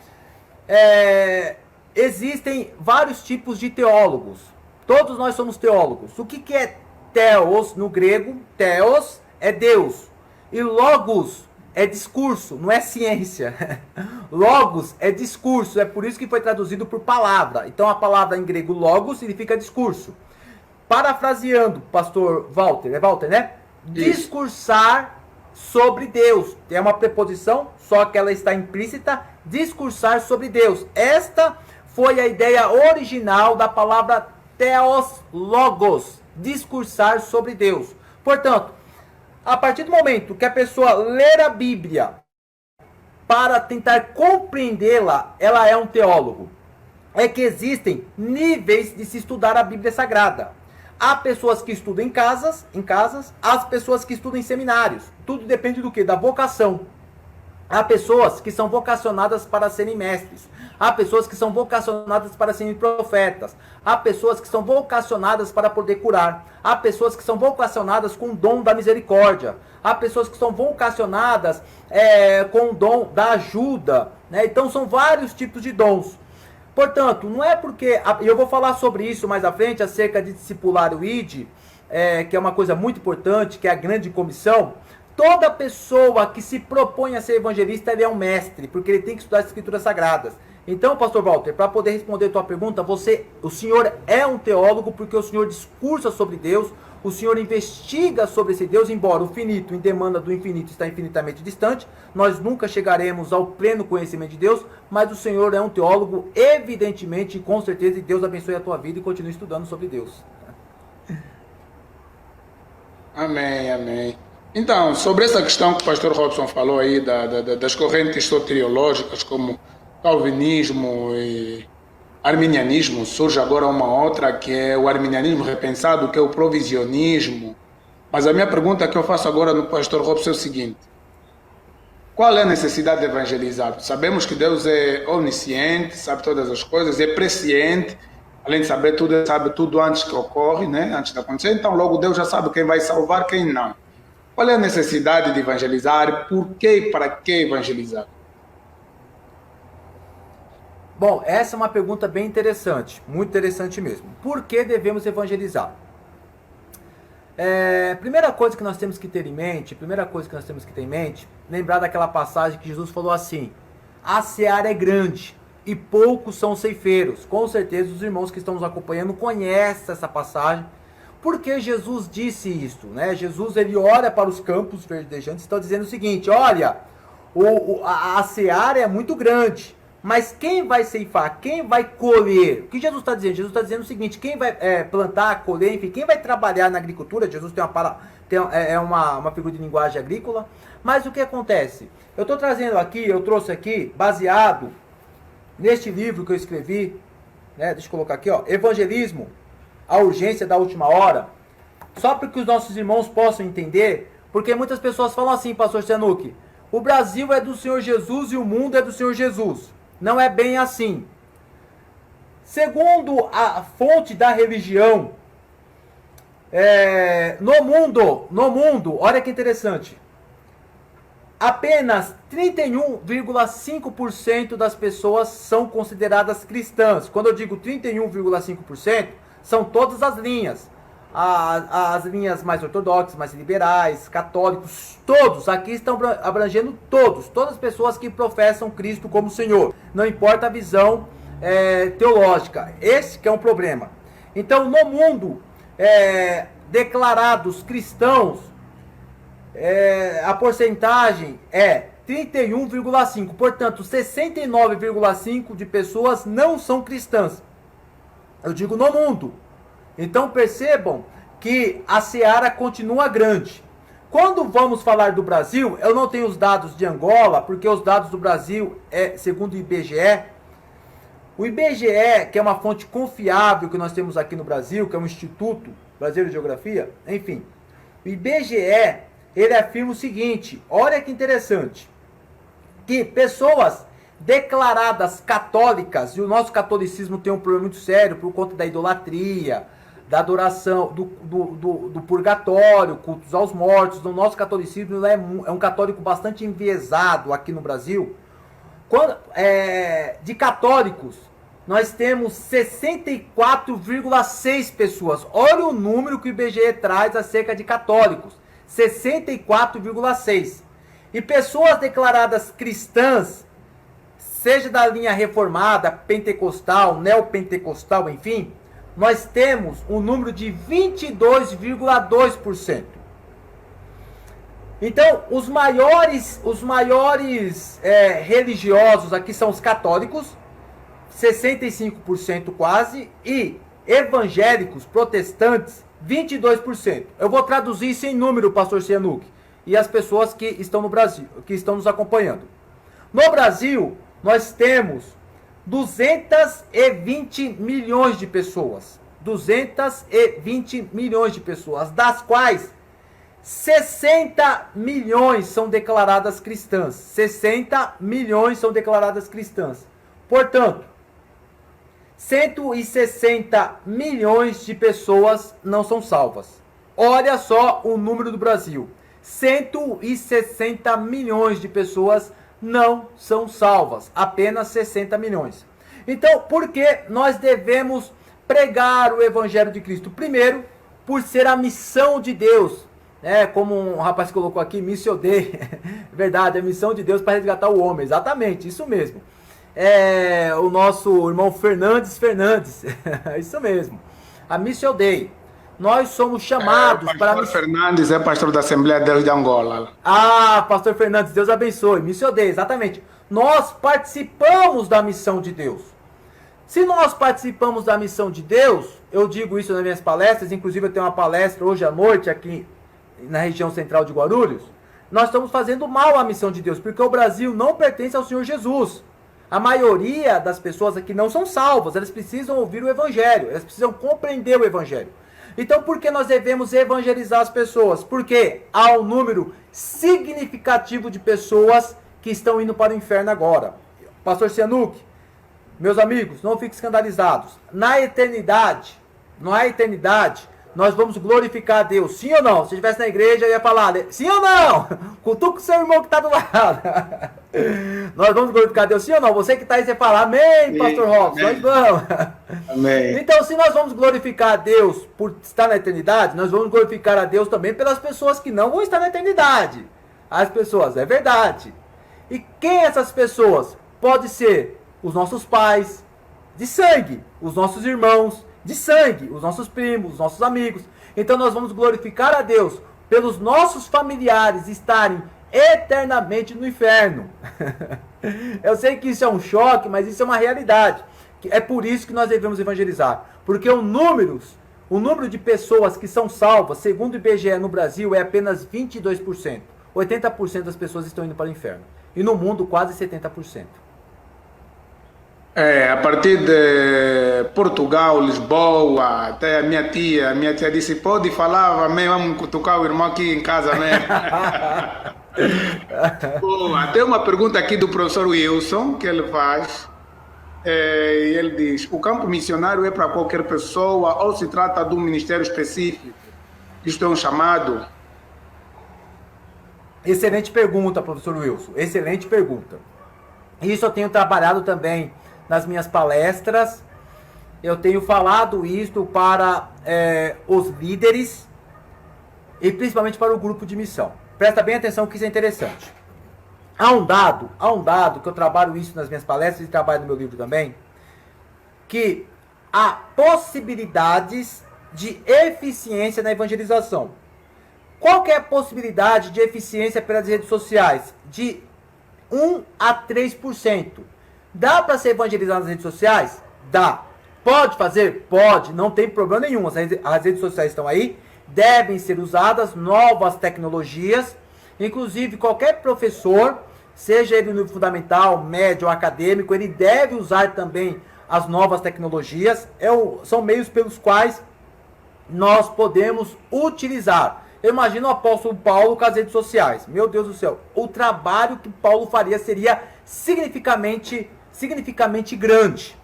Existem vários tipos de teólogos. Todos nós somos teólogos. O que é theos no grego? Theos é Deus. E logos é discurso, não é ciência. Logos é discurso, é por isso que foi traduzido por palavra. Então a palavra em grego logos significa discurso. Parafraseando, pastor Walter, é Walter, né? Isso. Discursar sobre Deus. Tem uma preposição, só que ela está implícita. Discursar sobre Deus. Esta foi a ideia original da palavra theos logos. Discursar sobre Deus. Portanto, a partir do momento que a pessoa ler a Bíblia para tentar compreendê-la, ela é um teólogo. É que existem níveis de se estudar a Bíblia Sagrada. Há pessoas que estudam em casas, há pessoas que estudam em seminários. Tudo depende do quê? Da vocação. Há pessoas que são vocacionadas para serem mestres. Há pessoas que são vocacionadas para serem profetas. Há pessoas que são vocacionadas para poder curar. Há pessoas que são vocacionadas com o dom da misericórdia. Há pessoas que são vocacionadas com o dom da ajuda. Né? Então são vários tipos de dons. Portanto, não é porque... Eu vou falar sobre isso mais à frente, acerca de discipular o ID, que é uma coisa muito importante, que é a grande comissão. Toda pessoa que se propõe a ser evangelista, ele é um mestre, porque ele tem que estudar as Escrituras Sagradas. Então, pastor Walter, para poder responder a tua pergunta, o senhor é um teólogo porque o senhor discursa sobre Deus, O Senhor investiga sobre esse Deus, embora o finito, em demanda do infinito, está infinitamente distante. Nós nunca chegaremos ao pleno conhecimento de Deus, mas o Senhor é um teólogo, evidentemente, e com certeza, e Deus abençoe a tua vida e continue estudando sobre Deus. Amém, amém. Então, sobre essa questão que o pastor Robson falou aí, das correntes soteriológicas, como calvinismo e arminianismo, surge agora uma outra que é o arminianismo repensado, que é o provisionismo. Mas a minha pergunta que eu faço agora no pastor Robson é o seguinte: qual é a necessidade de evangelizar? Sabemos que Deus é onisciente, sabe todas as coisas, é presciente, além de saber tudo, ele sabe tudo antes que ocorre, né? Antes de acontecer. Então logo Deus já sabe quem vai salvar, quem não. Qual é a necessidade de evangelizar? Por que e para que evangelizar? Bom, essa é uma pergunta bem interessante, muito interessante mesmo. Por que devemos evangelizar? Primeira coisa que nós temos que ter em mente, lembrar daquela passagem que Jesus falou assim: a seara é grande e poucos são ceifeiros. Com certeza os irmãos que estão nos acompanhando conhecem essa passagem. Por que Jesus disse isto, né? Jesus, ele olha para os campos verdejantes e está dizendo o seguinte: olha, a seara é muito grande, mas quem vai ceifar, quem vai colher? O que Jesus está dizendo? Jesus está dizendo o seguinte: quem vai plantar, colher, enfim, quem vai trabalhar na agricultura? Jesus tem uma figura de linguagem agrícola. Mas o que acontece? Eu trouxe aqui, baseado neste livro que eu escrevi, né? Deixa eu colocar aqui, ó, Evangelismo, a urgência da última hora, só para que os nossos irmãos possam entender, porque muitas pessoas falam assim, pastor Sianuque: o Brasil é do Senhor Jesus e o mundo é do Senhor Jesus. Não é bem assim. Segundo a fonte da religião, no mundo, olha que interessante, apenas 31,5% das pessoas são consideradas cristãs. Quando eu digo 31,5%, são todas as linhas. As linhas mais ortodoxas, mais liberais, católicos, todos aqui estão abrangendo todas as pessoas que professam Cristo como Senhor. Não importa a visão teológica. Esse que é um problema. Então, no mundo, declarados cristãos, a porcentagem é 31,5%. Portanto, 69,5% de pessoas não são cristãs. Eu digo no mundo. Então percebam que a seara continua grande. Quando vamos falar do Brasil, eu não tenho os dados de Angola, porque os dados do Brasil segundo o IBGE. O IBGE, que é uma fonte confiável que nós temos aqui no Brasil, que é um Instituto Brasileiro de Geografia, enfim. O IBGE, ele afirma o seguinte: olha que interessante, que pessoas declaradas católicas, e o nosso catolicismo tem um problema muito sério por conta da idolatria, da adoração, do purgatório, cultos aos mortos. O nosso catolicismo é um católico bastante enviesado aqui no Brasil. De católicos, nós temos 64,6 pessoas. Olha o número que o IBGE traz acerca de católicos: 64,6. E pessoas declaradas cristãs, seja da linha reformada, pentecostal, neopentecostal, enfim, nós temos um número de 22,2%. Então, os maiores religiosos aqui são os católicos, 65% quase, e evangélicos, protestantes, 22%. Eu vou traduzir isso em número, pastor Sianuque, e as pessoas que estão no Brasil, que estão nos acompanhando. No Brasil, nós temos 220 milhões de pessoas. 220 milhões de pessoas, das quais 60 milhões são declaradas cristãs. 60 milhões são declaradas cristãs. Portanto, 160 milhões de pessoas não são salvas. Olha só o número do Brasil: 160 milhões de pessoas não são salvas. Apenas 60 milhões. Então, por que nós devemos pregar o Evangelho de Cristo? Primeiro, por ser a missão de Deus. Como um rapaz colocou aqui, Missio Dei. Verdade, a missão de Deus para resgatar o homem. Exatamente, isso mesmo. O nosso irmão Fernandes. Isso mesmo. A Missio Dei. Nós somos chamados para... Pastor Fernandes é pastor da Assembleia de Deus de Angola. Ah, pastor Fernandes, Deus abençoe. Missionei, exatamente. Nós participamos da missão de Deus. Se nós participamos da missão de Deus, eu digo isso nas minhas palestras, inclusive eu tenho uma palestra hoje à noite aqui na região central de Guarulhos, nós estamos fazendo mal à missão de Deus, porque o Brasil não pertence ao Senhor Jesus. A maioria das pessoas aqui não são salvas, elas precisam ouvir o Evangelho, elas precisam compreender o Evangelho. Então, por que nós devemos evangelizar as pessoas? Porque há um número significativo de pessoas que estão indo para o inferno agora. Pastor Cianuc, meus amigos, não fiquem escandalizados. Na eternidade, nós vamos glorificar a Deus. Sim ou não? Se eu estivesse na igreja, eu ia falar, sim ou não? Cutuca o seu irmão que está do lado. Nós vamos glorificar a Deus, sim ou não? Você que está aí, você fala, amém, pastor Robson, nós vamos. Amém. Então, se nós vamos glorificar a Deus por estar na eternidade, nós vamos glorificar a Deus também pelas pessoas que não vão estar na eternidade. As pessoas, é verdade. E quem essas pessoas? Pode ser os nossos pais de sangue, os nossos irmãos de sangue, os nossos primos, os nossos amigos. Então nós vamos glorificar a Deus pelos nossos familiares estarem eternamente no inferno. Eu sei que isso é um choque, mas isso é uma realidade. É por isso que nós devemos evangelizar. Porque o número de pessoas que são salvas, segundo o IBGE no Brasil, é apenas 22%. 80% das pessoas estão indo para o inferno. E no mundo, quase 70%. A partir de Portugal, Lisboa, até a minha tia disse, pode falar, amém, vamos cutucar o irmão aqui em casa, né? Boa, tem uma pergunta aqui do professor Wilson, que ele faz, e ele diz, o campo missionário é para qualquer pessoa ou se trata de um ministério específico? Isto é um chamado? Excelente pergunta, professor Wilson, excelente pergunta. Isso eu tenho trabalhado também nas minhas palestras, eu tenho falado isto para os líderes e principalmente para o grupo de missão. Presta bem atenção que isso é interessante. Há um dado que eu trabalho isso nas minhas palestras e trabalho no meu livro também, que há possibilidades de eficiência na evangelização. Qual que é a possibilidade de eficiência pelas redes sociais? De 1 a 3%. Dá para ser evangelizado nas redes sociais? Dá. Pode fazer? Pode. Não tem problema nenhum. As redes sociais estão aí. Devem ser usadas novas tecnologias. Inclusive, qualquer professor, seja ele no fundamental, médio ou acadêmico, ele deve usar também as novas tecnologias. São meios pelos quais nós podemos utilizar. Eu imagino o apóstolo Paulo com as redes sociais. Meu Deus do céu. O trabalho que Paulo faria seria significativamente grande.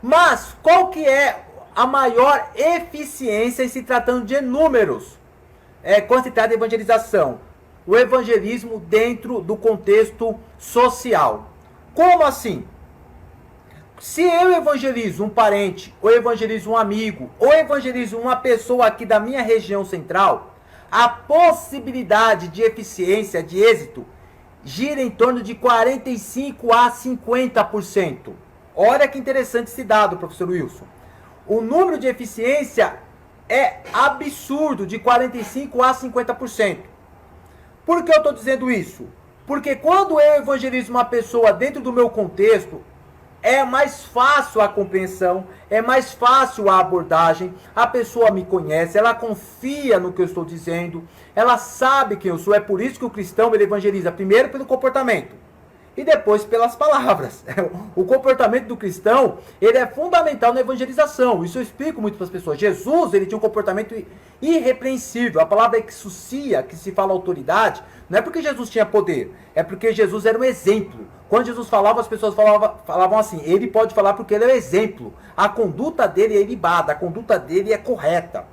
Mas qual que é a maior eficiência em se tratando de números? Quando se trata de evangelização. O evangelismo dentro do contexto social. Como assim? Se eu evangelizo um parente, ou evangelizo um amigo, ou evangelizo uma pessoa aqui da minha região central, a possibilidade de eficiência, de êxito, gira em torno de 45% a 50%. Olha que interessante esse dado, professor Wilson. O número de eficiência é absurdo, de 45% a 50%. Por que eu estou dizendo isso? Porque quando eu evangelizo uma pessoa dentro do meu contexto, é mais fácil a compreensão, é mais fácil a abordagem, a pessoa me conhece, ela confia no que eu estou dizendo, ela sabe quem eu sou. É por isso que o cristão ele evangeliza primeiro pelo comportamento e depois pelas palavras. O comportamento do cristão, ele é fundamental na evangelização. Isso eu explico muito para as pessoas. Jesus, ele tinha um comportamento irrepreensível. A palavra exousia, que se fala autoridade, não é porque Jesus tinha poder, é porque Jesus era um exemplo. Quando Jesus falava, as pessoas falavam assim, ele pode falar porque ele é o exemplo. A conduta dele é ilibada, a conduta dele é correta.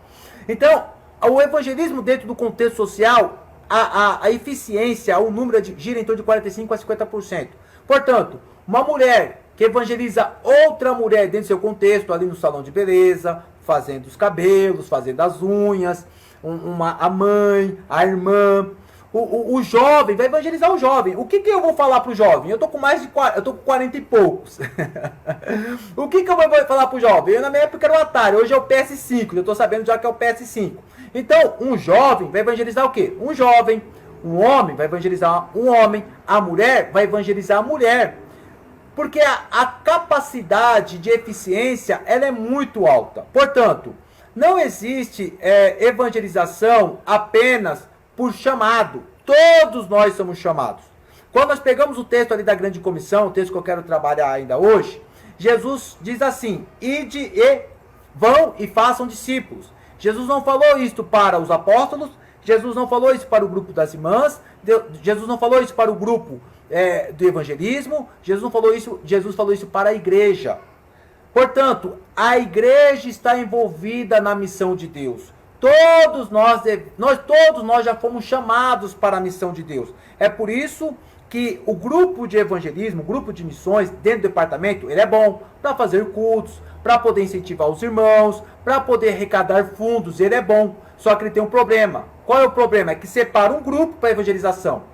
Então, o evangelismo dentro do contexto social, a eficiência, o número gira em torno de 45% a 50%. Portanto, uma mulher que evangeliza outra mulher dentro do seu contexto, ali no salão de beleza, fazendo os cabelos, fazendo as unhas, a mãe, a irmã, O jovem vai evangelizar o jovem. O que eu vou falar pro jovem? Eu tô com 40 e poucos. O que eu vou falar pro jovem? Eu, na minha época era o Atari, hoje é o PS5. Eu tô sabendo já que é o PS5. Então, um jovem vai evangelizar o quê? Um jovem. Um homem vai evangelizar um homem. A mulher vai evangelizar a mulher. Porque a capacidade de eficiência, ela é muito alta. Portanto, não existe evangelização apenas por chamado. Todos nós somos chamados. Quando nós pegamos o texto ali da grande comissão, o texto que eu quero trabalhar ainda hoje, Jesus diz assim: ide e vão e façam discípulos. Jesus não falou isso para os apóstolos, Jesus não falou isso para o grupo das irmãs, Jesus não falou isso para o grupo do evangelismo, Jesus falou isso para a igreja. Portanto, a igreja está envolvida na missão de Deus. Todos nós já fomos chamados para a missão de Deus. É por isso que o grupo de evangelismo, o grupo de missões dentro do departamento, ele é bom para fazer cultos, para poder incentivar os irmãos, para poder arrecadar fundos, ele é bom. Só que ele tem um problema. Qual é o problema? É que separa um grupo para evangelização.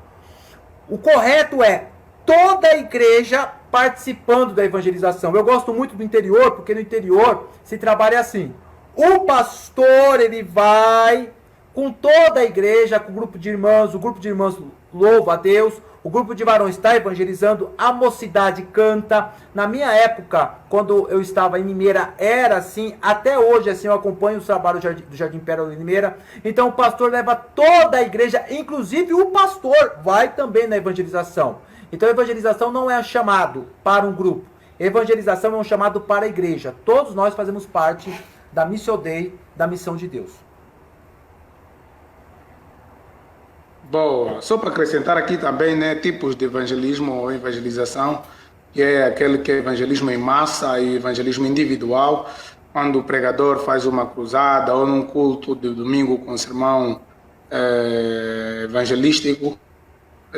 O correto é toda a igreja participando da evangelização. Eu gosto muito do interior, porque no interior se trabalha assim. O pastor, ele vai com toda a igreja, com o grupo de irmãs, o grupo de irmãs louva a Deus, o grupo de varões está evangelizando, a mocidade canta. Na minha época, quando eu estava em Limeira, era assim, até hoje assim, eu acompanho os trabalhos do Jardim Pérola de Limeira. Então o pastor leva toda a igreja, inclusive o pastor vai também na evangelização. Então a evangelização não é um chamado para um grupo, evangelização é um chamado para a igreja. Todos nós fazemos parte da Missio Dei, da missão de Deus. Boa. Só para acrescentar aqui também, né, tipos de evangelismo ou evangelização, que é aquele que é evangelismo em massa e evangelismo individual, quando o pregador faz uma cruzada ou num culto de domingo com sermão evangelístico.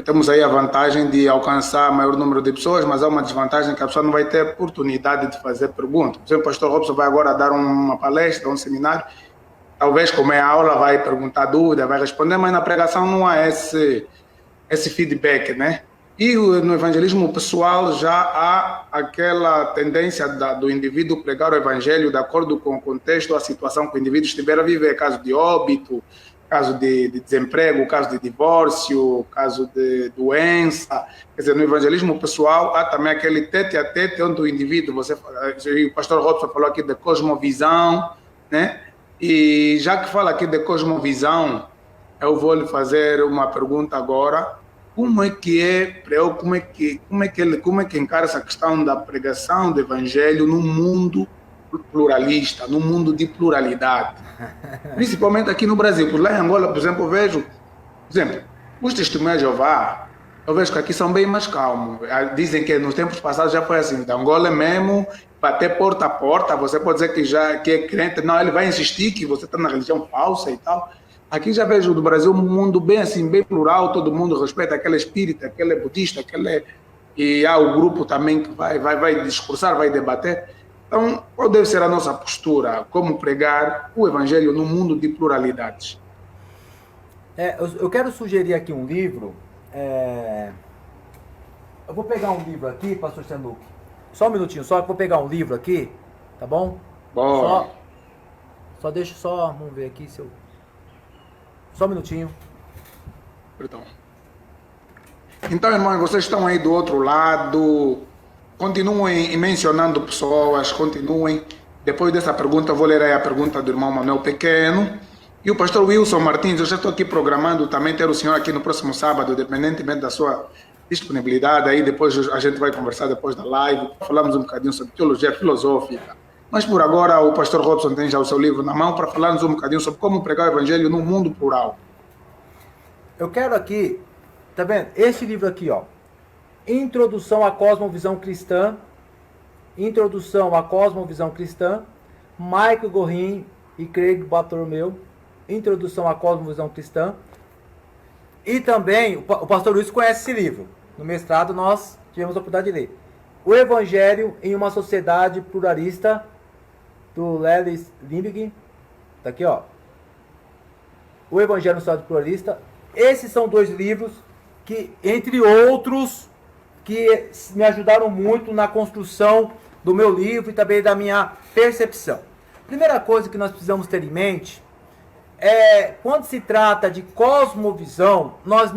Temos aí a vantagem de alcançar maior número de pessoas, mas há uma desvantagem que a pessoa não vai ter oportunidade de fazer perguntas. Por exemplo, o pastor Robson vai agora dar uma palestra, um seminário, talvez como é a aula vai perguntar dúvida, vai responder, mas na pregação não há esse feedback, né? E no evangelismo pessoal já há aquela tendência do indivíduo pregar o evangelho de acordo com o contexto, a situação que o indivíduo estiver a viver, caso de óbito, caso de desemprego, caso de divórcio, caso de doença. Quer dizer, no evangelismo pessoal há também aquele tete a tete onde o indivíduo, o pastor Robson falou aqui de cosmovisão, né? E já que fala aqui de cosmovisão, eu vou lhe fazer uma pergunta agora. Como é que encara essa questão da pregação do evangelho num mundo pluralista, num mundo de pluralidade? Principalmente aqui no Brasil. Por lá em Angola, por exemplo, eu vejo, os testemunhas de Jeová, eu vejo que aqui são bem mais calmos. Dizem que nos tempos passados já foi assim, da Angola mesmo, bater porta a porta, você pode dizer que é crente, não, ele vai insistir que você está na religião falsa e tal. Aqui já vejo do Brasil um mundo bem assim, bem plural, todo mundo respeita aquele espírita, aquele budista, e há o grupo também que vai discursar, vai debater. Então, qual deve ser a nossa postura? Como pregar o evangelho num mundo de pluralidades? Eu quero sugerir aqui um livro. Eu vou pegar um livro aqui, pastor Sanuque. Só um minutinho, só que eu vou pegar um livro aqui, tá bom? Bom. Vamos ver aqui se eu... Só um minutinho. Perdão. Então, irmãos, vocês estão aí do outro lado, continuem mencionando pessoas, continuem. Depois dessa pergunta, eu vou ler aí a pergunta do irmão Manuel Pequeno. E o pastor Wilson Martins, eu já estou aqui programando também ter o senhor aqui no próximo sábado, independentemente da sua disponibilidade. Aí depois a gente vai conversar depois da live, falamos um bocadinho sobre teologia filosófica. Mas por agora o pastor Robson tem já o seu livro na mão para falarmos um bocadinho sobre como pregar o evangelho num mundo plural. Eu quero aqui, tá vendo? Esse livro aqui, ó. Introdução à Cosmovisão Cristã. Introdução à Cosmovisão Cristã. Michael Gorin e Craig Bartholomew. Introdução à Cosmovisão Cristã. E também, o pastor Luiz conhece esse livro. No mestrado nós tivemos a oportunidade de ler. O Evangelho em uma Sociedade Pluralista, do Lelis Limbig. Tá aqui, ó. O Evangelho em uma Sociedade Pluralista. Esses são 2 livros que, entre outros, que me ajudaram muito na construção do meu livro e também da minha percepção. Primeira coisa que nós precisamos ter em mente é, quando se trata de cosmovisão, nós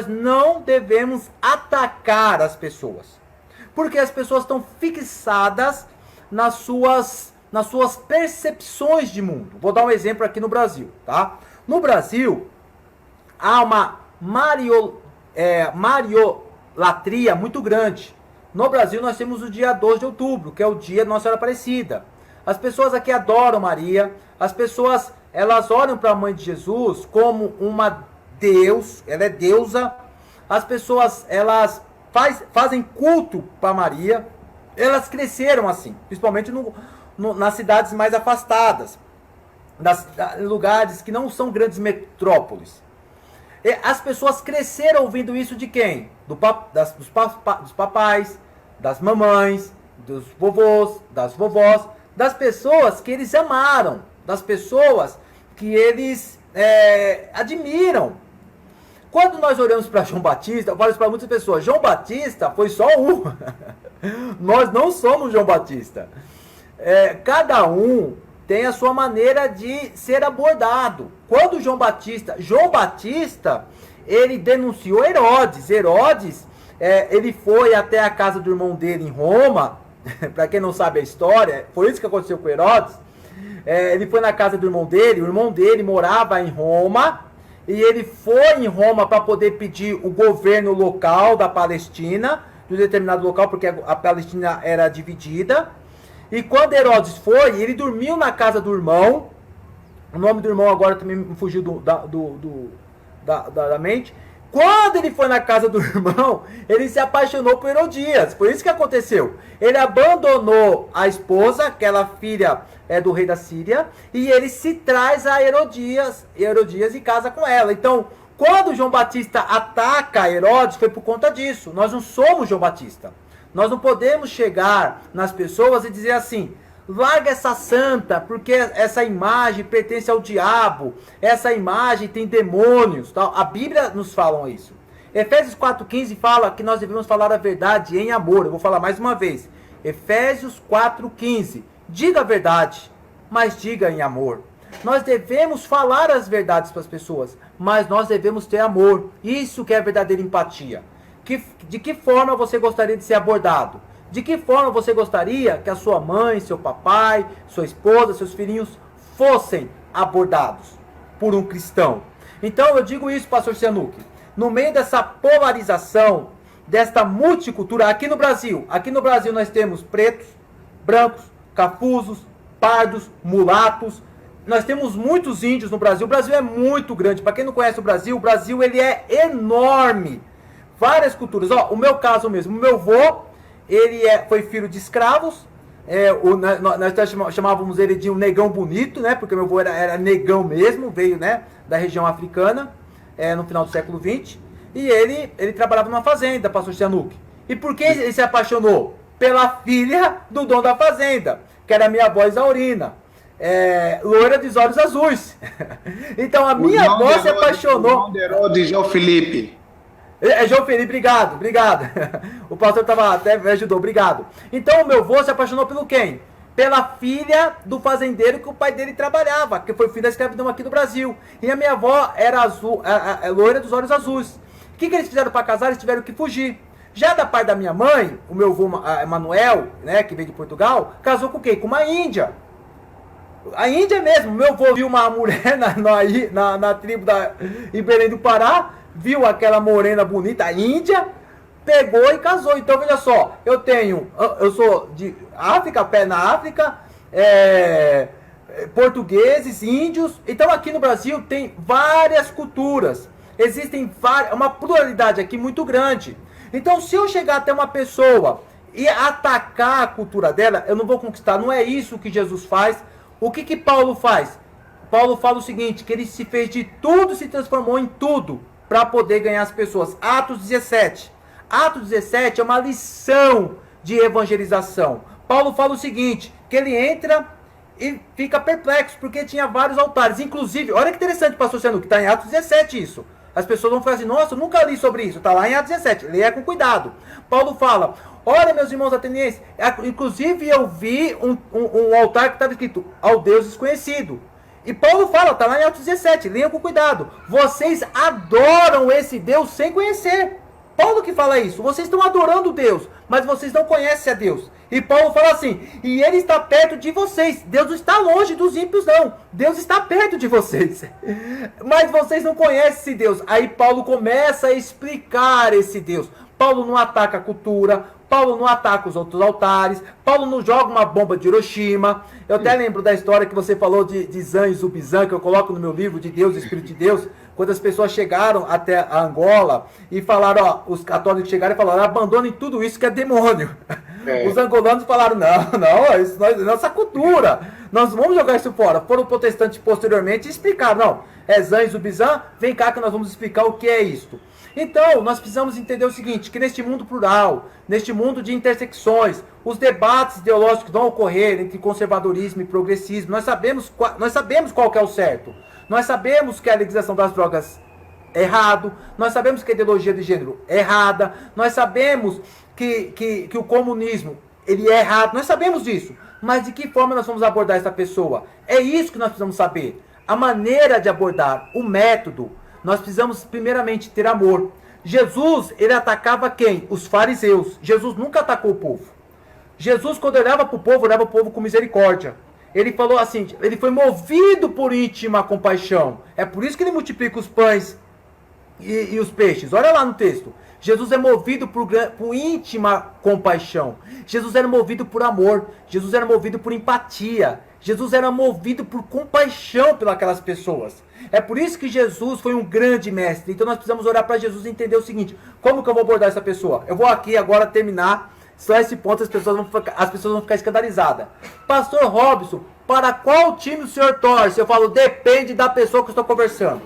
não devemos atacar as pessoas. Porque as pessoas estão fixadas nas suas percepções de mundo. Vou dar um exemplo aqui no Brasil, tá? No Brasil, há uma mariolatria muito grande. No Brasil, nós temos o dia 12 de outubro, que é o dia de Nossa Senhora Aparecida. As pessoas aqui adoram Maria. As pessoas, elas olham para a Mãe de Jesus como uma Deus, ela é deusa. As pessoas, elas fazem culto para Maria. Elas cresceram assim, principalmente nas cidades mais afastadas, lugares que não são grandes metrópoles. E as pessoas cresceram ouvindo isso de quem? Dos papais, das mamães, dos vovôs, das vovós, das pessoas que eles amaram, das pessoas que eles admiram. Quando nós olhamos para João Batista, eu falo isso para muitas pessoas, João Batista foi só um. Nós não somos João Batista. Cada um tem a sua maneira de ser abordado. Quando João Batista, ele denunciou Herodes. Herodes, ele foi até a casa do irmão dele em Roma. Para quem não sabe a história, foi isso que aconteceu com Herodes. Ele foi na casa do irmão dele, o irmão dele morava em Roma. E ele foi em Roma para poder pedir o governo local da Palestina, de um determinado local, porque a Palestina era dividida. E quando Herodes foi, ele dormiu na casa do irmão. O nome do irmão agora também me fugiu da mente. Quando ele foi na casa do irmão, ele se apaixonou por Herodias. Foi isso que aconteceu. Ele abandonou a esposa, aquela filha do rei da Síria, e ele se traz a Herodias e casa com ela. Então, quando João Batista ataca Herodes, foi por conta disso. Nós não somos João Batista. Nós não podemos chegar nas pessoas e dizer assim, larga essa santa, porque essa imagem pertence ao diabo, essa imagem tem demônios, tal. A Bíblia nos fala isso. Efésios 4,15 fala que nós devemos falar a verdade em amor. Eu vou falar mais uma vez. Efésios 4,15. Diga a verdade, mas diga em amor. Nós devemos falar as verdades para as pessoas, mas nós devemos ter amor. Isso que é a verdadeira empatia. De que forma você gostaria de ser abordado? De que forma você gostaria que a sua mãe, seu papai, sua esposa, seus filhinhos fossem abordados por um cristão? Então eu digo isso, pastor Cianucci, no meio dessa polarização, desta multicultura, aqui no Brasil nós temos pretos, brancos, cafusos, pardos, mulatos. Nós temos muitos índios no Brasil. O Brasil é muito grande. Para quem não conhece o Brasil ele é enorme. Várias culturas. O meu caso mesmo, o meu avô, ele foi filho de escravos. Nós chamávamos ele de um negão bonito, né? Porque meu avô era negão mesmo, veio, né, da região africana, no final do século XX. E ele trabalhava numa fazenda, pastor Cianucci. E por que ele se apaixonou? Pela filha do dono da fazenda, que era minha avó Isaurina, loira dos olhos azuis. Então a minha avó se apaixonou. O nome de Herodes, João Felipe. João Felipe, obrigado. O pastor até me ajudou, obrigado. Então o meu avô se apaixonou pelo quem? Pela filha do fazendeiro que o pai dele trabalhava, que foi filho da escravidão aqui do Brasil. E a minha avó era loira dos olhos azuis. O que eles fizeram para casar? Eles tiveram que fugir. Já da parte da minha mãe, o meu avô Manuel, né, que veio de Portugal, casou com quem? Com uma índia. A Índia mesmo. Meu avô viu uma mulher na tribo em Belém do Pará, viu aquela morena bonita, a Índia, pegou e casou. Então, veja só, eu sou de África, pé na África, portugueses, índios. Então, aqui no Brasil tem várias culturas. Existem uma pluralidade aqui muito grande. Então, se eu chegar até uma pessoa e atacar a cultura dela, eu não vou conquistar. Não é isso que Jesus faz. O que Paulo faz? Paulo fala o seguinte, que ele se fez de tudo, se transformou em tudo, para poder ganhar as pessoas. Atos 17. Atos 17 é uma lição de evangelização. Paulo fala o seguinte, que ele entra e fica perplexo, porque tinha vários altares. Inclusive, olha que interessante, pastor Cianucci, que está em Atos 17 isso. As pessoas vão falar assim, nossa, eu nunca li sobre isso. Está lá em Atos 17, leia com cuidado. Paulo fala, olha meus irmãos atenienses, inclusive eu vi um altar que estava escrito, ao Deus desconhecido. E Paulo fala, está lá em Atos 17, leiam com cuidado. Vocês adoram esse Deus sem conhecer. Paulo que fala isso, vocês estão adorando Deus, mas vocês não conhecem a Deus. E Paulo fala assim, e ele está perto de vocês. Deus não está longe dos ímpios, não. Deus está perto de vocês. Mas vocês não conhecem esse Deus. Aí Paulo começa a explicar esse Deus. Paulo não ataca a cultura, Paulo não ataca os outros altares, Paulo não joga uma bomba de Hiroshima. Eu até lembro da história que você falou de Zan e Zubizan, que eu coloco no meu livro de Deus, Espírito de Deus, quando as pessoas chegaram até a Angola e falaram, ó, os católicos chegaram e falaram, abandonem tudo isso que é demônio. Os angolanos falaram, não, isso é nossa cultura, nós vamos jogar isso fora. Foram protestantes posteriormente e explicaram, não, é Zan e Zubizan, vem cá que nós vamos explicar o que é isto. Então, nós precisamos entender o seguinte, que neste mundo plural, neste mundo de intersecções, os debates ideológicos vão ocorrer entre conservadorismo e progressismo. Nós sabemos qual que é o certo. Nós sabemos que a legalização das drogas é errado. Nós sabemos que a ideologia de gênero é errada. Nós sabemos que o comunismo ele é errado. Nós sabemos disso. Mas de que forma nós vamos abordar essa pessoa? É isso que nós precisamos saber. A maneira de abordar, o método. Nós precisamos primeiramente ter amor. Jesus, ele atacava quem? Os fariseus. Jesus nunca atacou o povo. Jesus, quando olhava para o povo com misericórdia. Ele falou assim, ele foi movido por íntima compaixão. É por isso que ele multiplica os pães e os peixes. Olha lá no texto. Jesus é movido por íntima compaixão. Jesus era movido por amor. Jesus era movido por empatia. Jesus era movido por compaixão pelas pessoas. É por isso que Jesus foi um grande mestre. Então nós precisamos orar para Jesus e entender o seguinte. Como que eu vou abordar essa pessoa? Eu vou aqui agora terminar. Só esse ponto as pessoas vão ficar escandalizadas. Pastor Robson, para qual time o senhor torce? Eu falo, depende da pessoa que eu estou conversando.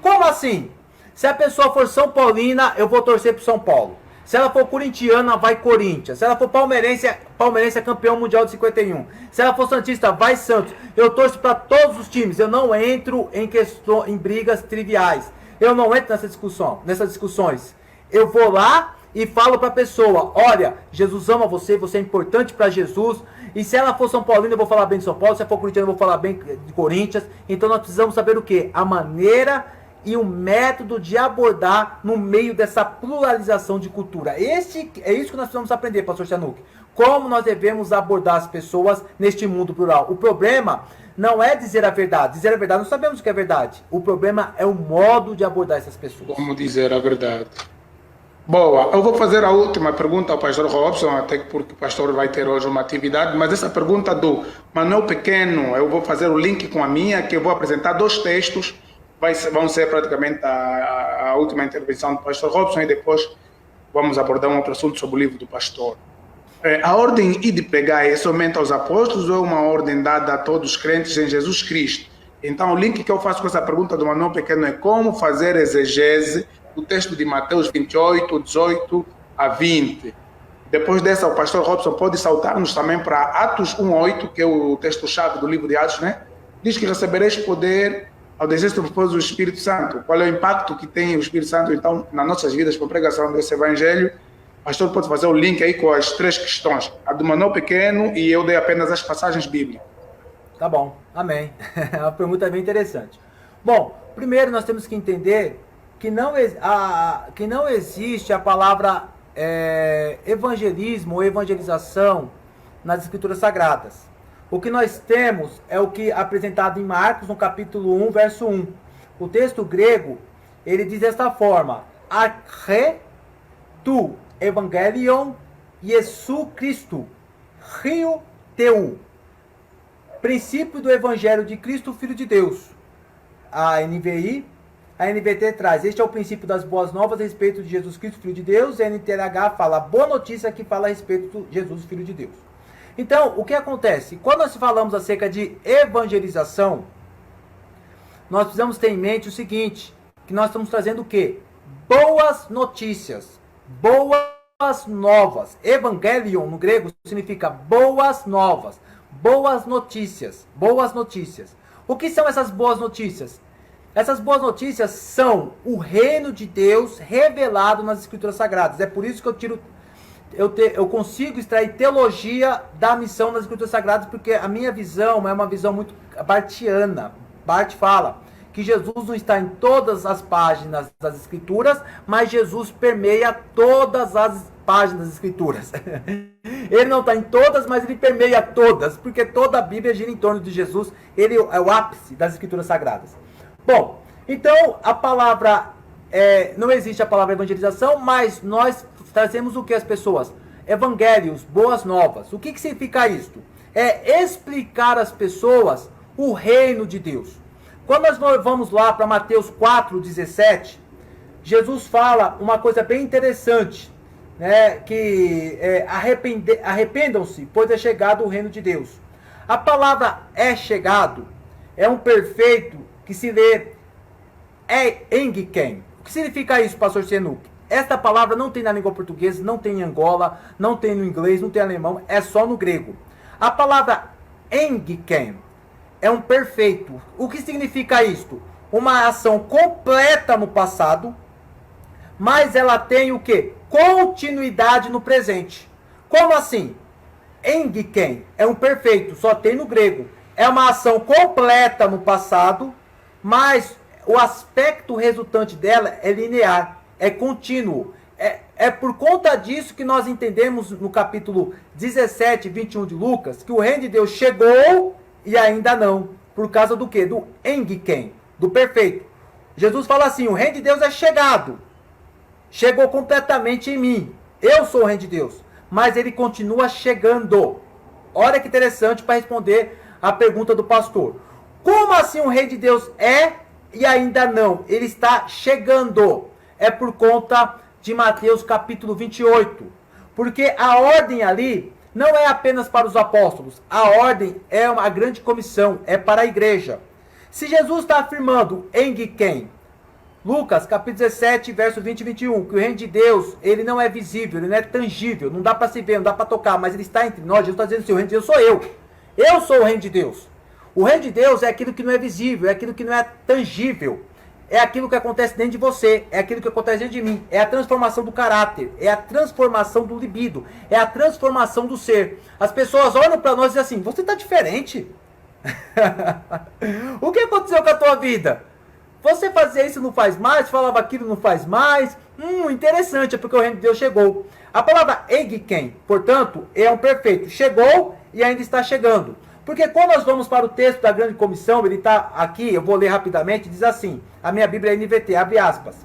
Como assim? Se a pessoa for São Paulina, eu vou torcer para São Paulo. Se ela for corintiana, vai Corinthians. Se ela for palmeirense é campeão mundial de 51. Se ela for santista, vai Santos. Eu torço para todos os times. Eu não entro em brigas triviais. Eu não entro nessas discussões. Eu vou lá e falo para a pessoa, olha, Jesus ama você, você é importante para Jesus. E se ela for São Paulino, eu vou falar bem de São Paulo. Se ela for corintiana, eu vou falar bem de Corinthians. Então nós precisamos saber o quê? A maneira e o método de abordar no meio dessa pluralização de cultura. É isso que nós precisamos aprender, pastor Chanuk. Como nós devemos abordar as pessoas neste mundo plural. O problema não é dizer a verdade. Dizer a verdade, nós sabemos o que é verdade. O problema é o modo de abordar essas pessoas. Como dizer a verdade. Boa, eu vou fazer a última pergunta ao pastor Robson, até porque o pastor vai ter hoje uma atividade, mas essa pergunta do Manuel Pequeno, eu vou fazer o link com a minha, que eu vou apresentar 2 textos, vão ser praticamente a última intervenção do pastor Robson e depois vamos abordar um outro assunto sobre o livro do pastor. A ordem de pregar é somente aos apóstolos ou é uma ordem dada a todos os crentes em Jesus Cristo? Então o link que eu faço com essa pergunta do Manuel Pequeno é como fazer exegese do texto de Mateus 28, 18 a 20. Depois dessa, o pastor Robson pode saltar-nos também para Atos 1:8, que é o texto-chave do livro de Atos, né? Diz que recebereis poder ao descer sobre vós o Espírito Santo. Qual é o impacto que tem o Espírito Santo, então, nas nossas vidas com a pregação desse evangelho? O pastor pode fazer o link aí com as 3 questões. A do Manuel Pequeno e eu dei apenas as passagens bíblicas. Tá bom, amém. A pergunta é bem interessante. Bom, primeiro nós temos que entender que não existe a palavra evangelismo ou evangelização nas Escrituras Sagradas. O que nós temos é o que é apresentado em Marcos, no capítulo 1, verso 1. O texto grego, ele diz desta forma, arche tu evangelion Iesu Cristo, rio teu. Princípio do evangelho de Cristo, Filho de Deus. A NVT traz, este é o princípio das boas novas a respeito de Jesus Cristo, Filho de Deus. A NTLH fala, boa notícia que fala a respeito de Jesus, Filho de Deus. Então, o que acontece? Quando nós falamos acerca de evangelização, nós precisamos ter em mente o seguinte, que nós estamos trazendo o quê? Boas notícias, boas novas. Evangelion, no grego, significa boas novas, boas notícias, boas notícias. O que são essas boas notícias? Essas boas notícias são o reino de Deus revelado nas Escrituras Sagradas. É por isso que eu consigo extrair teologia da missão nas Escrituras Sagradas, porque a minha visão é uma visão muito bartiana. Bart fala que Jesus não está em todas as páginas das Escrituras, mas Jesus permeia todas as páginas das Escrituras. Ele não está em todas, mas ele permeia todas, porque toda a Bíblia gira em torno de Jesus. Ele é o ápice das Escrituras Sagradas. Bom, então a palavra, não existe a palavra evangelização, mas nós trazemos o que as pessoas? Evangelhos, boas novas. O que significa isto? É explicar às pessoas o reino de Deus. Quando nós vamos lá para Mateus 4:17, Jesus fala uma coisa bem interessante, né, que arrependam-se, pois é chegado o reino de Deus. A palavra é chegado é um perfeito que se lê engiken. O que significa isso, pastor Senuc? Esta palavra não tem na língua portuguesa, não tem em Angola, não tem no inglês, não tem em alemão, é só no grego. A palavra engiken é um perfeito. O que significa isto? Uma ação completa no passado, mas ela tem o quê? Continuidade no presente. Como assim? Engiken é um perfeito, só tem no grego. É uma ação completa no passado, mas o aspecto resultante dela é linear, é contínuo. É por conta disso que nós entendemos no capítulo 17, 21 de Lucas, que o reino de Deus chegou e ainda não. Por causa do quê? Do engiken, do perfeito. Jesus fala assim, o reino de Deus é chegado. Chegou completamente em mim. Eu sou o reino de Deus. Mas ele continua chegando. Olha que interessante para responder a pergunta do pastor. Como assim o reino de Deus é e ainda não? Ele está chegando. É por conta de Mateus capítulo 28. Porque a ordem ali não é apenas para os apóstolos. A ordem é uma grande comissão, é para a igreja. Se Jesus está afirmando em quem? Lucas capítulo 17, verso 20 e 21, que o reino de Deus, ele não é visível, ele não é tangível, não dá para se ver, não dá para tocar, mas ele está entre nós. Jesus está dizendo assim, o reino de Deus sou eu. Eu sou o reino de Deus. O reino de Deus é aquilo que não é visível, é aquilo que não é tangível. É aquilo que acontece dentro de você, é aquilo que acontece dentro de mim, é a transformação do caráter, é a transformação do libido, é a transformação do ser. As pessoas olham para nós e dizem assim, você está diferente. O que aconteceu com a tua vida? Você fazia isso, não faz mais, falava aquilo, não faz mais. Interessante, é porque o reino de Deus chegou. A palavra engiken, portanto, é um perfeito. Chegou e ainda está chegando. Porque quando nós vamos para o texto da grande comissão, ele está aqui, eu vou ler rapidamente, diz assim, a minha Bíblia é NVT, abre aspas.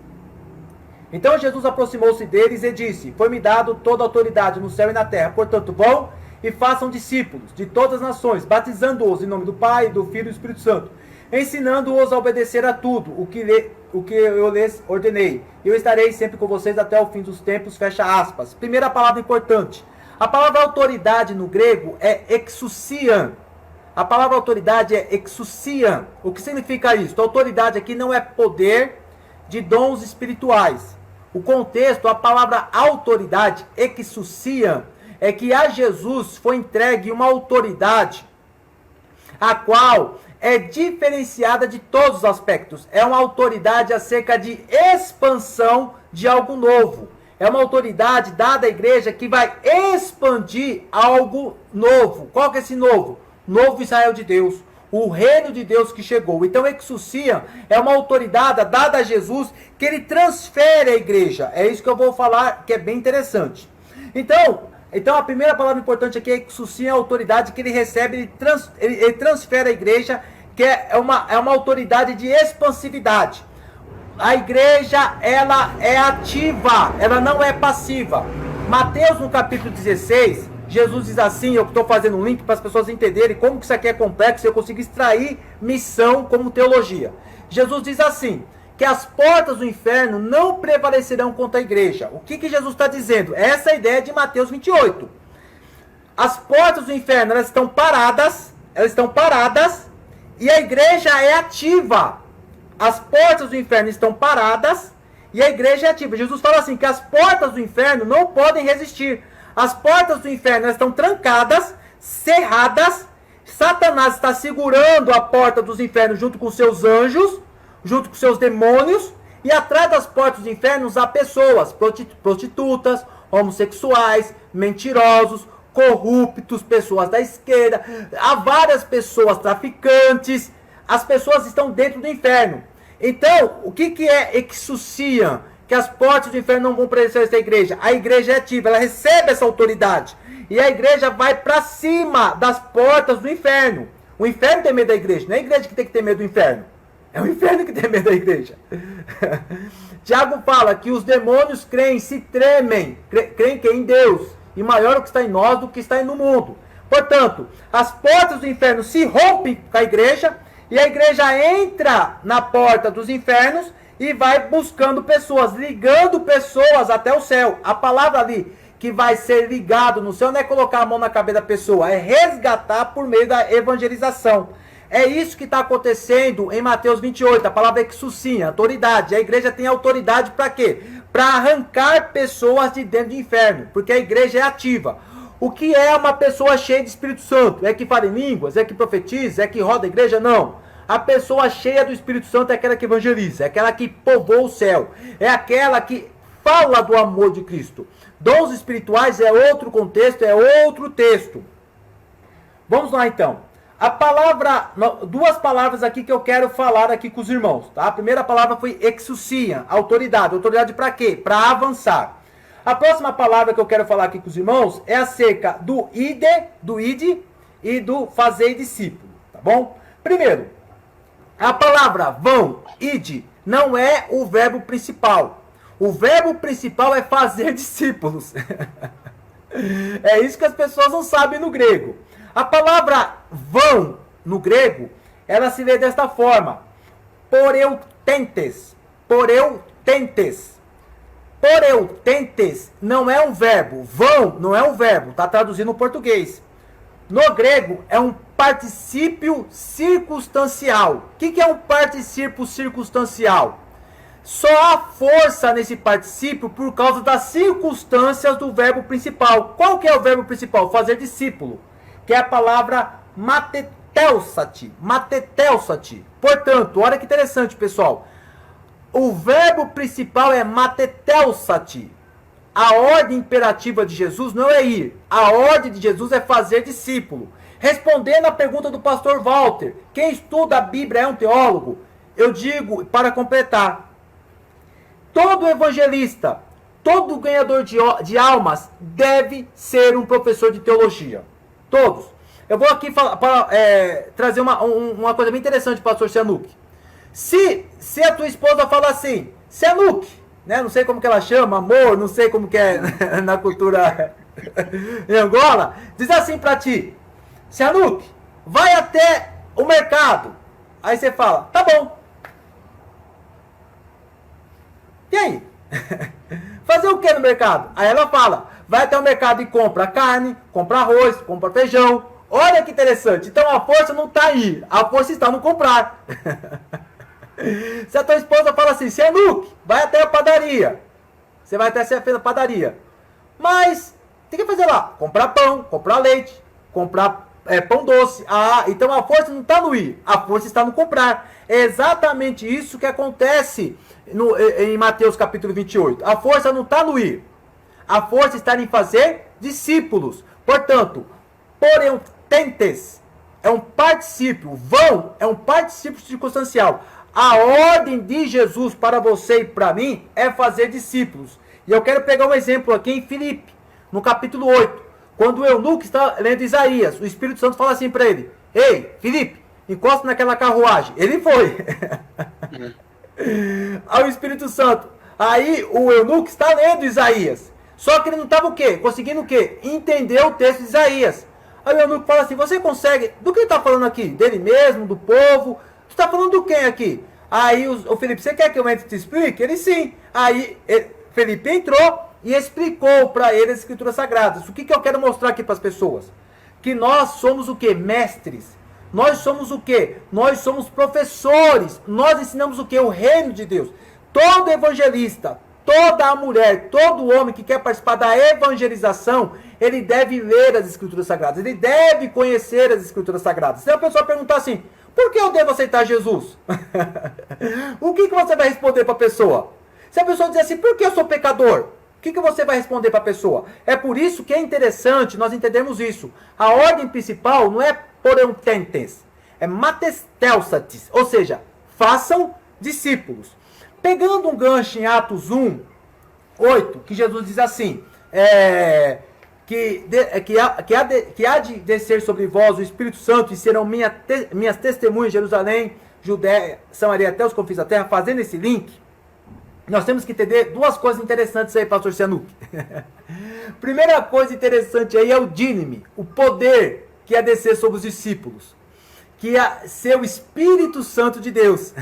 Então Jesus aproximou-se deles e disse, foi-me dado toda a autoridade no céu e na terra, portanto vão e façam discípulos de todas as nações, batizando-os em nome do Pai, do Filho e do Espírito Santo, ensinando-os a obedecer a tudo o que eu lhes ordenei. Eu estarei sempre com vocês até o fim dos tempos, fecha aspas. Primeira palavra importante. A palavra autoridade no grego é exousian. A palavra autoridade é exousian. O que significa isso? A autoridade aqui não é poder de dons espirituais. O contexto, a palavra autoridade, exousian, é que a Jesus foi entregue uma autoridade a qual é diferenciada de todos os aspectos. É uma autoridade acerca de expansão de algo novo. É uma autoridade dada à igreja que vai expandir algo novo. Qual que é esse novo? Novo Israel de Deus. O reino de Deus que chegou. Então, exousia é uma autoridade dada a Jesus que ele transfere à igreja. É isso que eu vou falar, que é bem interessante. Então a primeira palavra importante aqui é exousia, é a autoridade que ele recebe, ele transfere à igreja, que é uma autoridade de expansividade. A igreja, ela é ativa, ela não é passiva. Mateus, no capítulo 16, Jesus diz assim, eu estou fazendo um link para as pessoas entenderem como que isso aqui é complexo, eu consigo extrair missão como teologia. Jesus diz assim, que as portas do inferno não prevalecerão contra a igreja. O que Jesus está dizendo? Essa é a ideia de Mateus 28. As portas do inferno, elas estão paradas, e a igreja é ativa. As portas do inferno estão paradas e a igreja é ativa. Jesus fala assim, que as portas do inferno não podem resistir. As portas do inferno estão trancadas, cerradas. Satanás está segurando a porta dos infernos junto com seus anjos, junto com seus demônios, e atrás das portas dos infernos há pessoas, prostitutas, homossexuais, mentirosos, corruptos, pessoas da esquerda, há várias pessoas traficantes, as pessoas estão dentro do inferno. Então, o que é exousia? Que as portas do inferno não vão prevalecer essa igreja. A igreja é ativa, ela recebe essa autoridade. E a igreja vai para cima das portas do inferno. O inferno tem medo da igreja, não é a igreja que tem que ter medo do inferno. É o inferno que tem medo da igreja. Tiago fala que os demônios creem, se tremem, creem que é em Deus. E maior o que está em nós do que está no mundo. Portanto, as portas do inferno se rompem com a igreja, e a igreja entra na porta dos infernos e vai buscando pessoas, ligando pessoas até o céu. A palavra ali que vai ser ligado no céu não é colocar a mão na cabeça da pessoa, é resgatar por meio da evangelização. É isso que está acontecendo em Mateus 28, a palavra exousia, autoridade. A igreja tem autoridade para quê? Para arrancar pessoas de dentro do inferno, porque a igreja é ativa. O que é uma pessoa cheia de Espírito Santo? É que fala em línguas? É que profetiza? É que roda a igreja? Não. A pessoa cheia do Espírito Santo é aquela que evangeliza, é aquela que povoa o céu, é aquela que fala do amor de Cristo. Dons espirituais é outro contexto, é outro texto. Vamos lá então. A palavra, duas palavras aqui que eu quero falar aqui com os irmãos, tá? A primeira palavra foi exousia, autoridade. Autoridade para quê? Para avançar. A próxima palavra que eu quero falar aqui com os irmãos é acerca do ide e do fazer discípulo, tá bom? Primeiro, a palavra vão, ide, não é o verbo principal. O verbo principal é fazer discípulos. É isso que as pessoas não sabem no grego. A palavra vão, no grego, ela se lê desta forma. Poreutentes. Poreutentes. Poreutentes não é um verbo. Vão não é um verbo. Está traduzindo no português. No grego, é um particípio circunstancial. O que é um particípio circunstancial? Só há força nesse particípio por causa das circunstâncias do verbo principal. Qual que é o verbo principal? Fazer discípulo. Que é a palavra matetelsati. Matetelsati. Portanto, olha que interessante, pessoal. O verbo principal é matetelsati. A ordem imperativa de Jesus não é ir. A ordem de Jesus é fazer discípulo. Respondendo à pergunta do pastor Walter, quem estuda a Bíblia é um teólogo? Eu digo, para completar, todo evangelista, todo ganhador de almas deve ser um professor de teologia. Todos. Eu vou aqui trazer uma coisa bem interessante, pastor Sianuque. Se a tua esposa fala assim, Sianuque, né, não sei como que ela chama, amor, não sei como que é na cultura em Angola, diz assim pra ti, Sianuque, vai até o mercado. Aí você fala, tá bom. E aí? Fazer o que no mercado? Aí ela fala, vai até o mercado e compra carne, compra arroz, compra feijão. Olha que interessante. Então a força não está aí, a força está no comprar. Se a tua esposa fala assim, Sianuque, vai até a padaria. Você vai até a padaria. Mas tem que fazer lá, comprar pão, comprar leite, comprar pão doce. Ah, então a força não está no ir, a força está no comprar. É exatamente isso que acontece em Mateus capítulo 28. A força não está no ir, a força está em fazer discípulos. Portanto, poreutentes é um particípio, vão é um particípio circunstancial. A ordem de Jesus para você e para mim é fazer discípulos. E eu quero pegar um exemplo aqui em Filipe, no capítulo 8. Quando o eunuco está lendo Isaías, o Espírito Santo fala assim para ele, ei, Filipe, encosta naquela carruagem. Ele foi. Ao Espírito Santo. Aí o eunuco está lendo Isaías. Só que ele não estava o quê? Conseguindo o quê? Entender o texto de Isaías. Aí o eunuco fala assim, você consegue... Do que ele está falando aqui? Dele mesmo? Do povo? Tu está falando do quem aqui? Aí o Felipe, você quer que eu entre e te explique? Ele sim. Aí Felipe entrou e explicou para ele as escrituras sagradas. O que eu quero mostrar aqui para as pessoas? Que nós somos o quê? Mestres. Nós somos o quê? Nós somos professores. Nós ensinamos o quê? O reino de Deus. Todo evangelista, toda a mulher, todo homem que quer participar da evangelização, ele deve ler as Escrituras Sagradas, ele deve conhecer as Escrituras Sagradas. Se a pessoa perguntar assim, por que eu devo aceitar Jesus? O que você vai responder para a pessoa? Se a pessoa dizer assim, por que eu sou pecador? O que você vai responder para a pessoa? É por isso que é interessante nós entendermos isso. A ordem principal não é porententes, é matestelsatis, ou seja, façam discípulos. Pegando um gancho em Atos 1, 8, que Jesus diz assim, que há de descer sobre vós o Espírito Santo e serão minhas testemunhas em Jerusalém, Judéia, Samaria, até os confins da terra. Fazendo esse link, nós temos que entender duas coisas interessantes aí, pastor Cianuc. Primeira coisa interessante aí é o díname, o poder que ia descer sobre os discípulos, que ia ser o Espírito Santo de Deus.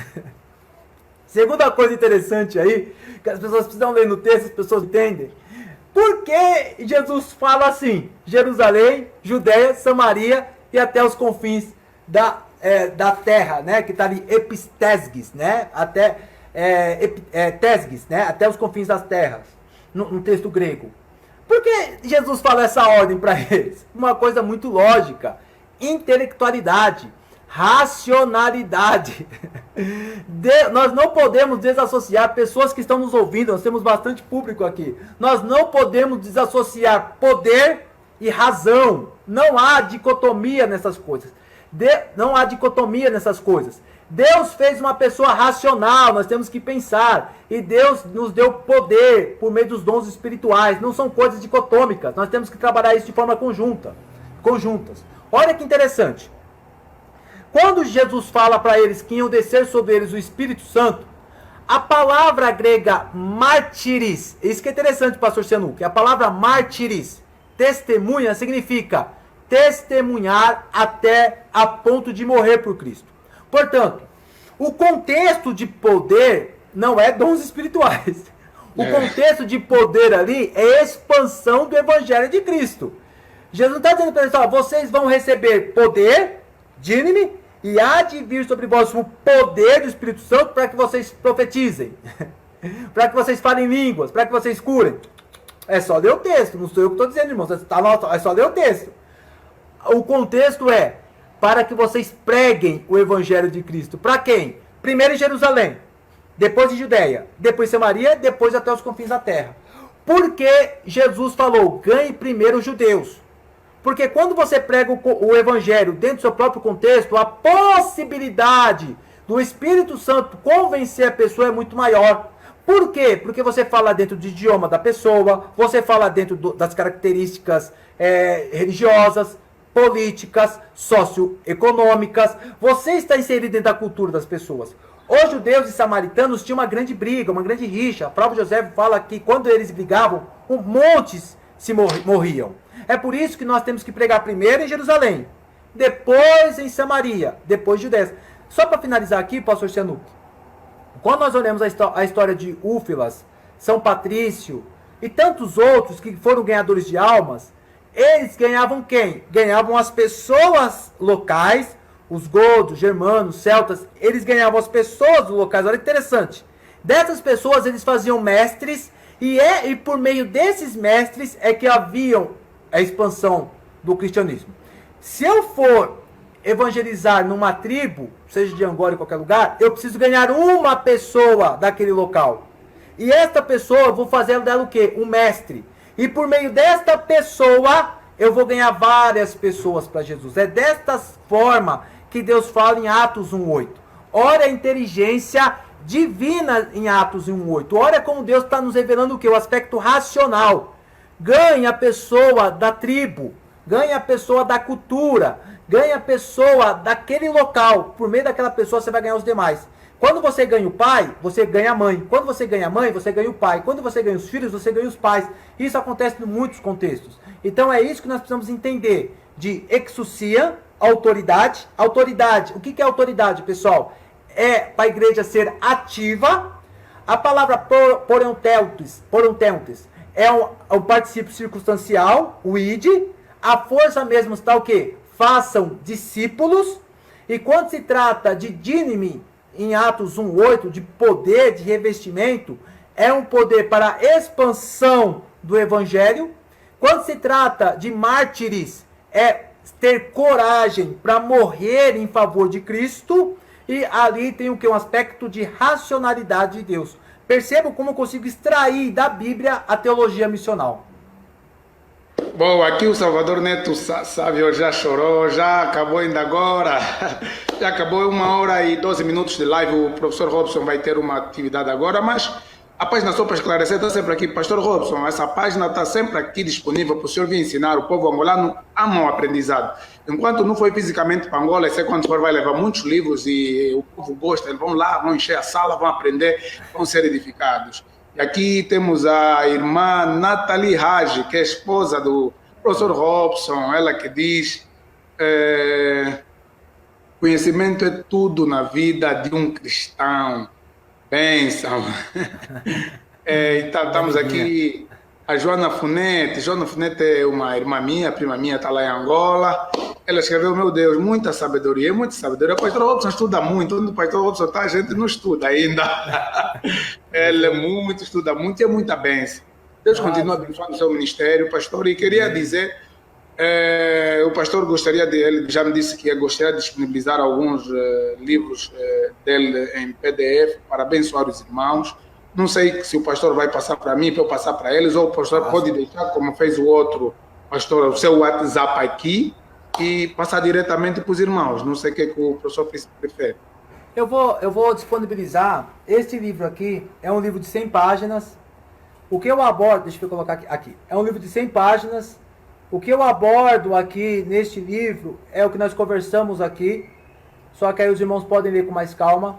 Segunda coisa interessante aí, que as pessoas precisam ler no texto, as pessoas entendem. Por que Jesus fala assim? Jerusalém, Judéia, Samaria e até os confins da terra, né? Que está ali, epistesges, né? Tesges, né? Até os confins das terras, no texto grego. Por que Jesus fala essa ordem para eles? Uma coisa muito lógica, intelectualidade, racionalidade. Nós não podemos desassociar pessoas que estão nos ouvindo, nós temos bastante público aqui. Nós não podemos desassociar poder e razão. Não há dicotomia nessas coisas. Não há dicotomia nessas coisas. Deus fez uma pessoa racional, nós temos que pensar. E Deus nos deu poder por meio dos dons espirituais. Não são coisas dicotômicas. Nós temos que trabalhar isso de forma conjuntas. Olha que interessante. Quando Jesus fala para eles que iam descer sobre eles o Espírito Santo, a palavra grega mártires, isso que é interessante, pastor Cianuc, a palavra mártires, testemunha, significa testemunhar até a ponto de morrer por Cristo. Portanto, o contexto de poder não é dons espirituais. O contexto de poder ali é expansão do Evangelho de Cristo. Jesus não está dizendo para eles, vocês vão receber poder, díname, e há de vir sobre vós o poder do Espírito Santo para que vocês profetizem, para que vocês falem línguas, para que vocês curem. É só ler o texto, não sou eu que estou dizendo, irmãos, é só ler o texto. O contexto é para que vocês preguem o Evangelho de Cristo. Para quem? Primeiro em Jerusalém, depois em Judéia, depois em Samaria, depois até os confins da terra. Por que Jesus falou, ganhe primeiro os judeus? Porque quando você prega o Evangelho dentro do seu próprio contexto, a possibilidade do Espírito Santo convencer a pessoa é muito maior. Por quê? Porque você fala dentro do idioma da pessoa, você fala dentro das características religiosas, políticas, socioeconômicas. Você está inserido dentro da cultura das pessoas. Os judeus e samaritanos tinham uma grande briga, uma grande rixa. O próprio José fala que quando eles brigavam, montes se morriam. É por isso que nós temos que pregar primeiro em Jerusalém, depois em Samaria, depois em Judéia. Só para finalizar aqui, pastor Cianuc, quando nós olhamos a história de Úfilas, São Patrício e tantos outros que foram ganhadores de almas, eles ganhavam quem? Ganhavam as pessoas locais, os godos, germanos, celtas, eles ganhavam as pessoas locais. Olha que interessante. Dessas pessoas eles faziam mestres e por meio desses mestres é que haviam a expansão do cristianismo. Se eu for evangelizar numa tribo, seja de Angora em qualquer lugar, eu preciso ganhar uma pessoa daquele local. E esta pessoa, eu vou fazer dela o quê? Um mestre. E por meio desta pessoa, eu vou ganhar várias pessoas para Jesus. É desta forma que Deus fala em Atos 1:8. Olha a inteligência divina em Atos 1:8. Olha como Deus está nos revelando o quê? O aspecto racional. Ganhe a pessoa da tribo, ganhe a pessoa da cultura, ganhe a pessoa daquele local. Por meio daquela pessoa você vai ganhar os demais. Quando você ganha o pai, você ganha a mãe. Quando você ganha a mãe, você ganha o pai. Quando você ganha os filhos, você ganha os pais. Isso acontece em muitos contextos. Então é isso que nós precisamos entender. De exousia, autoridade. Autoridade, o que é autoridade, pessoal? É para a igreja ser ativa. A palavra porententes é o particípio circunstancial, o id. A força mesmo está o quê? Façam discípulos. E quando se trata de díname, em Atos 1:8, de poder, de revestimento, é um poder para a expansão do evangelho. Quando se trata de mártires, é ter coragem para morrer em favor de Cristo. E ali tem o que? Um aspecto de racionalidade de Deus. Percebam como eu consigo extrair da Bíblia a teologia missional. Bom, aqui o Salvador Neto Sávio já chorou, já acabou ainda agora. Já acabou 1h12 de live. O professor Robson vai ter uma atividade agora, mas a página, só para esclarecer, está sempre aqui. Pastor Robson, essa página está sempre aqui disponível para o senhor vir ensinar. O povo angolano ama o aprendizado. Enquanto não foi fisicamente para Angola, sei quando for vai levar muitos livros e o povo gosta. Eles vão lá, vão encher a sala, vão aprender, vão ser edificados. E aqui temos a irmã Nathalie Raj, que é esposa do professor Robson, ela que diz: conhecimento é tudo na vida de um cristão. Bênção. Então, estamos aqui, a Joana Funete. Joana Funete é uma irmã minha, prima minha, está lá em Angola. Ela escreveu: meu Deus, muita sabedoria, muita sabedoria. O pastor Robson estuda muito. Onde o pastor Robson está, a gente não estuda ainda. Ela estuda muito e é muita bênção. Deus continua abençoando o seu ministério, pastor. E queria dizer, o pastor ele já me disse que gostaria de disponibilizar alguns livros dele em PDF para abençoar os irmãos. Não sei se o pastor vai passar para mim, para eu passar para eles, ou o pastor pode deixar, como fez o outro pastor, o seu WhatsApp aqui, e passar diretamente para os irmãos. Não sei o que o professor prefere. Eu vou disponibilizar. Este livro aqui é um livro de 100 páginas. O que eu abordo, deixa eu colocar aqui. É um livro de 100 páginas. O que eu abordo aqui neste livro é o que nós conversamos aqui. Só que aí os irmãos podem ler com mais calma.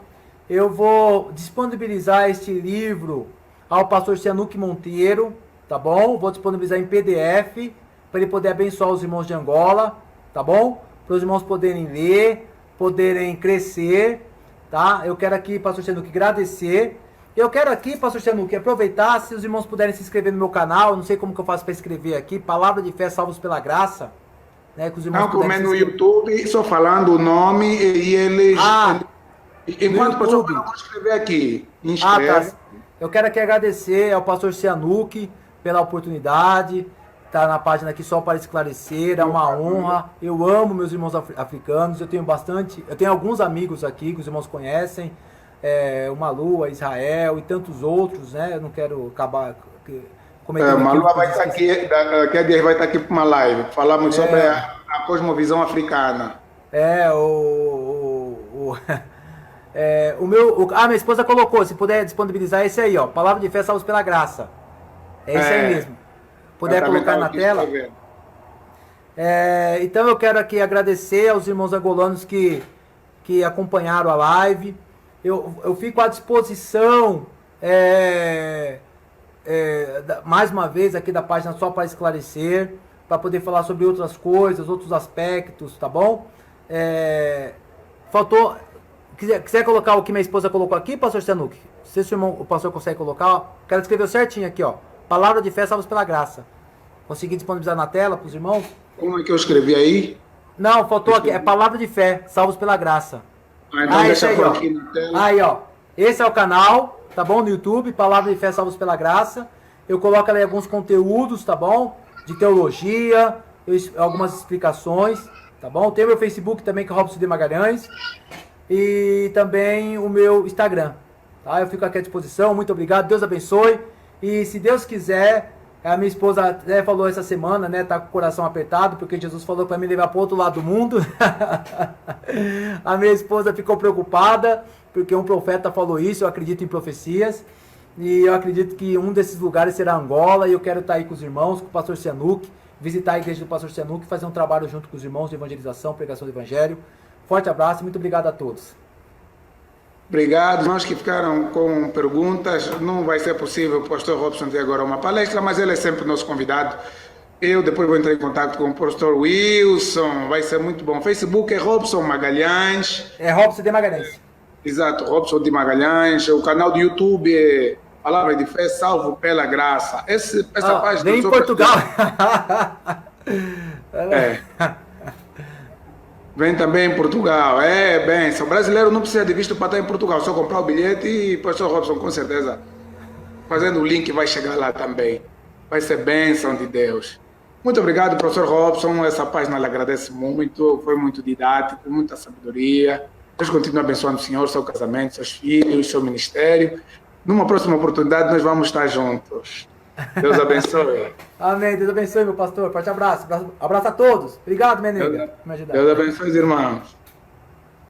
Eu vou disponibilizar este livro ao pastor Cianuque Monteiro, tá bom? Vou disponibilizar em PDF para ele poder abençoar os irmãos de Angola, tá bom? Para os irmãos poderem ler, poderem crescer, tá? Eu quero aqui, pastor Cianuque, agradecer. Eu quero aqui, pastor Cianuque, aproveitar, se os irmãos puderem se inscrever no meu canal, não sei como que eu faço para escrever aqui, Palavra de Fé Salvos pela Graça, né? Que os irmãos como é no YouTube, só falando o nome e eles... Enquanto o pastor vai escrever aqui, inscreve. Tá. Eu quero aqui agradecer ao pastor Cianuque pela oportunidade, tá na página aqui só para esclarecer, é uma honra. Eu amo meus irmãos africanos, eu tenho alguns amigos aqui que os irmãos conhecem, o Malu, a Israel e tantos outros, né? Eu não quero acabar cometendo... Malu vai estar aqui, daqui a dia vai estar aqui para uma live, falamos sobre a cosmovisão africana. Minha esposa colocou, se puder disponibilizar esse aí, ó, Palavra de Fé Salvos pela Graça. É esse aí mesmo. Puder colocar na tela. Então eu quero aqui agradecer aos irmãos angolanos que acompanharam a live. Eu fico à disposição, mais uma vez aqui da página só para esclarecer, para poder falar sobre outras coisas, outros aspectos, tá bom? Faltou... Quiser colocar o que minha esposa colocou aqui, pastor Cianuque? Se o pastor consegue colocar, quero escrever certinho aqui, ó. Palavra de Fé Salvos pela Graça. Consegui disponibilizar na tela para os irmãos? Como é que eu escrevi aí? Não, faltou aqui. É Palavra de Fé Salvos pela Graça. Então deixa aí, aqui na tela. Aí, ó. Esse é o canal, tá bom? No YouTube, Palavra de Fé Salvos pela Graça. Eu coloco ali alguns conteúdos, tá bom? De teologia, algumas explicações, tá bom? Tem o meu Facebook também, que é Robson de Magalhães. E também o meu Instagram, tá? Eu fico aqui à disposição, muito obrigado, Deus abençoe. E se Deus quiser, a minha esposa até falou essa semana, né? Tá com o coração apertado, porque Jesus falou para me levar para o outro lado do mundo. A minha esposa ficou preocupada, porque um profeta falou isso, eu acredito em profecias. E eu acredito que um desses lugares será Angola, e eu quero estar aí com os irmãos, com o pastor Cianuque, visitar a igreja do pastor Cianuque, fazer um trabalho junto com os irmãos de evangelização, pregação do evangelho. Forte abraço e muito obrigado a todos. Obrigado. Nós que ficaram com perguntas, não vai ser possível o pastor Robson ter agora uma palestra, mas ele é sempre nosso convidado. Eu depois vou entrar em contato com o pastor Wilson, vai ser muito bom. Facebook é Robson Magalhães. É Robson de Magalhães. Exato, Robson de Magalhães. O canal do YouTube é Palavra de Fé Salvo pela Graça. Essa página... Vem em Portugal. Vem também em Portugal. Bem, o brasileiro não precisa de visto para estar em Portugal, só comprar o bilhete e pastor Robson, com certeza. fazendo o link vai chegar lá também. Vai ser bênção de Deus. Muito obrigado, professor Robson. Essa página lhe agradece muito. Foi muito didático, muita sabedoria. Deus continue abençoando o senhor, seu casamento, seus filhos, seu ministério. Numa próxima oportunidade, nós vamos estar juntos. Deus abençoe. Amém. Deus abençoe, meu pastor. Forte abraço. Abraço a todos. Obrigado, menino. Deus abençoe os irmãos.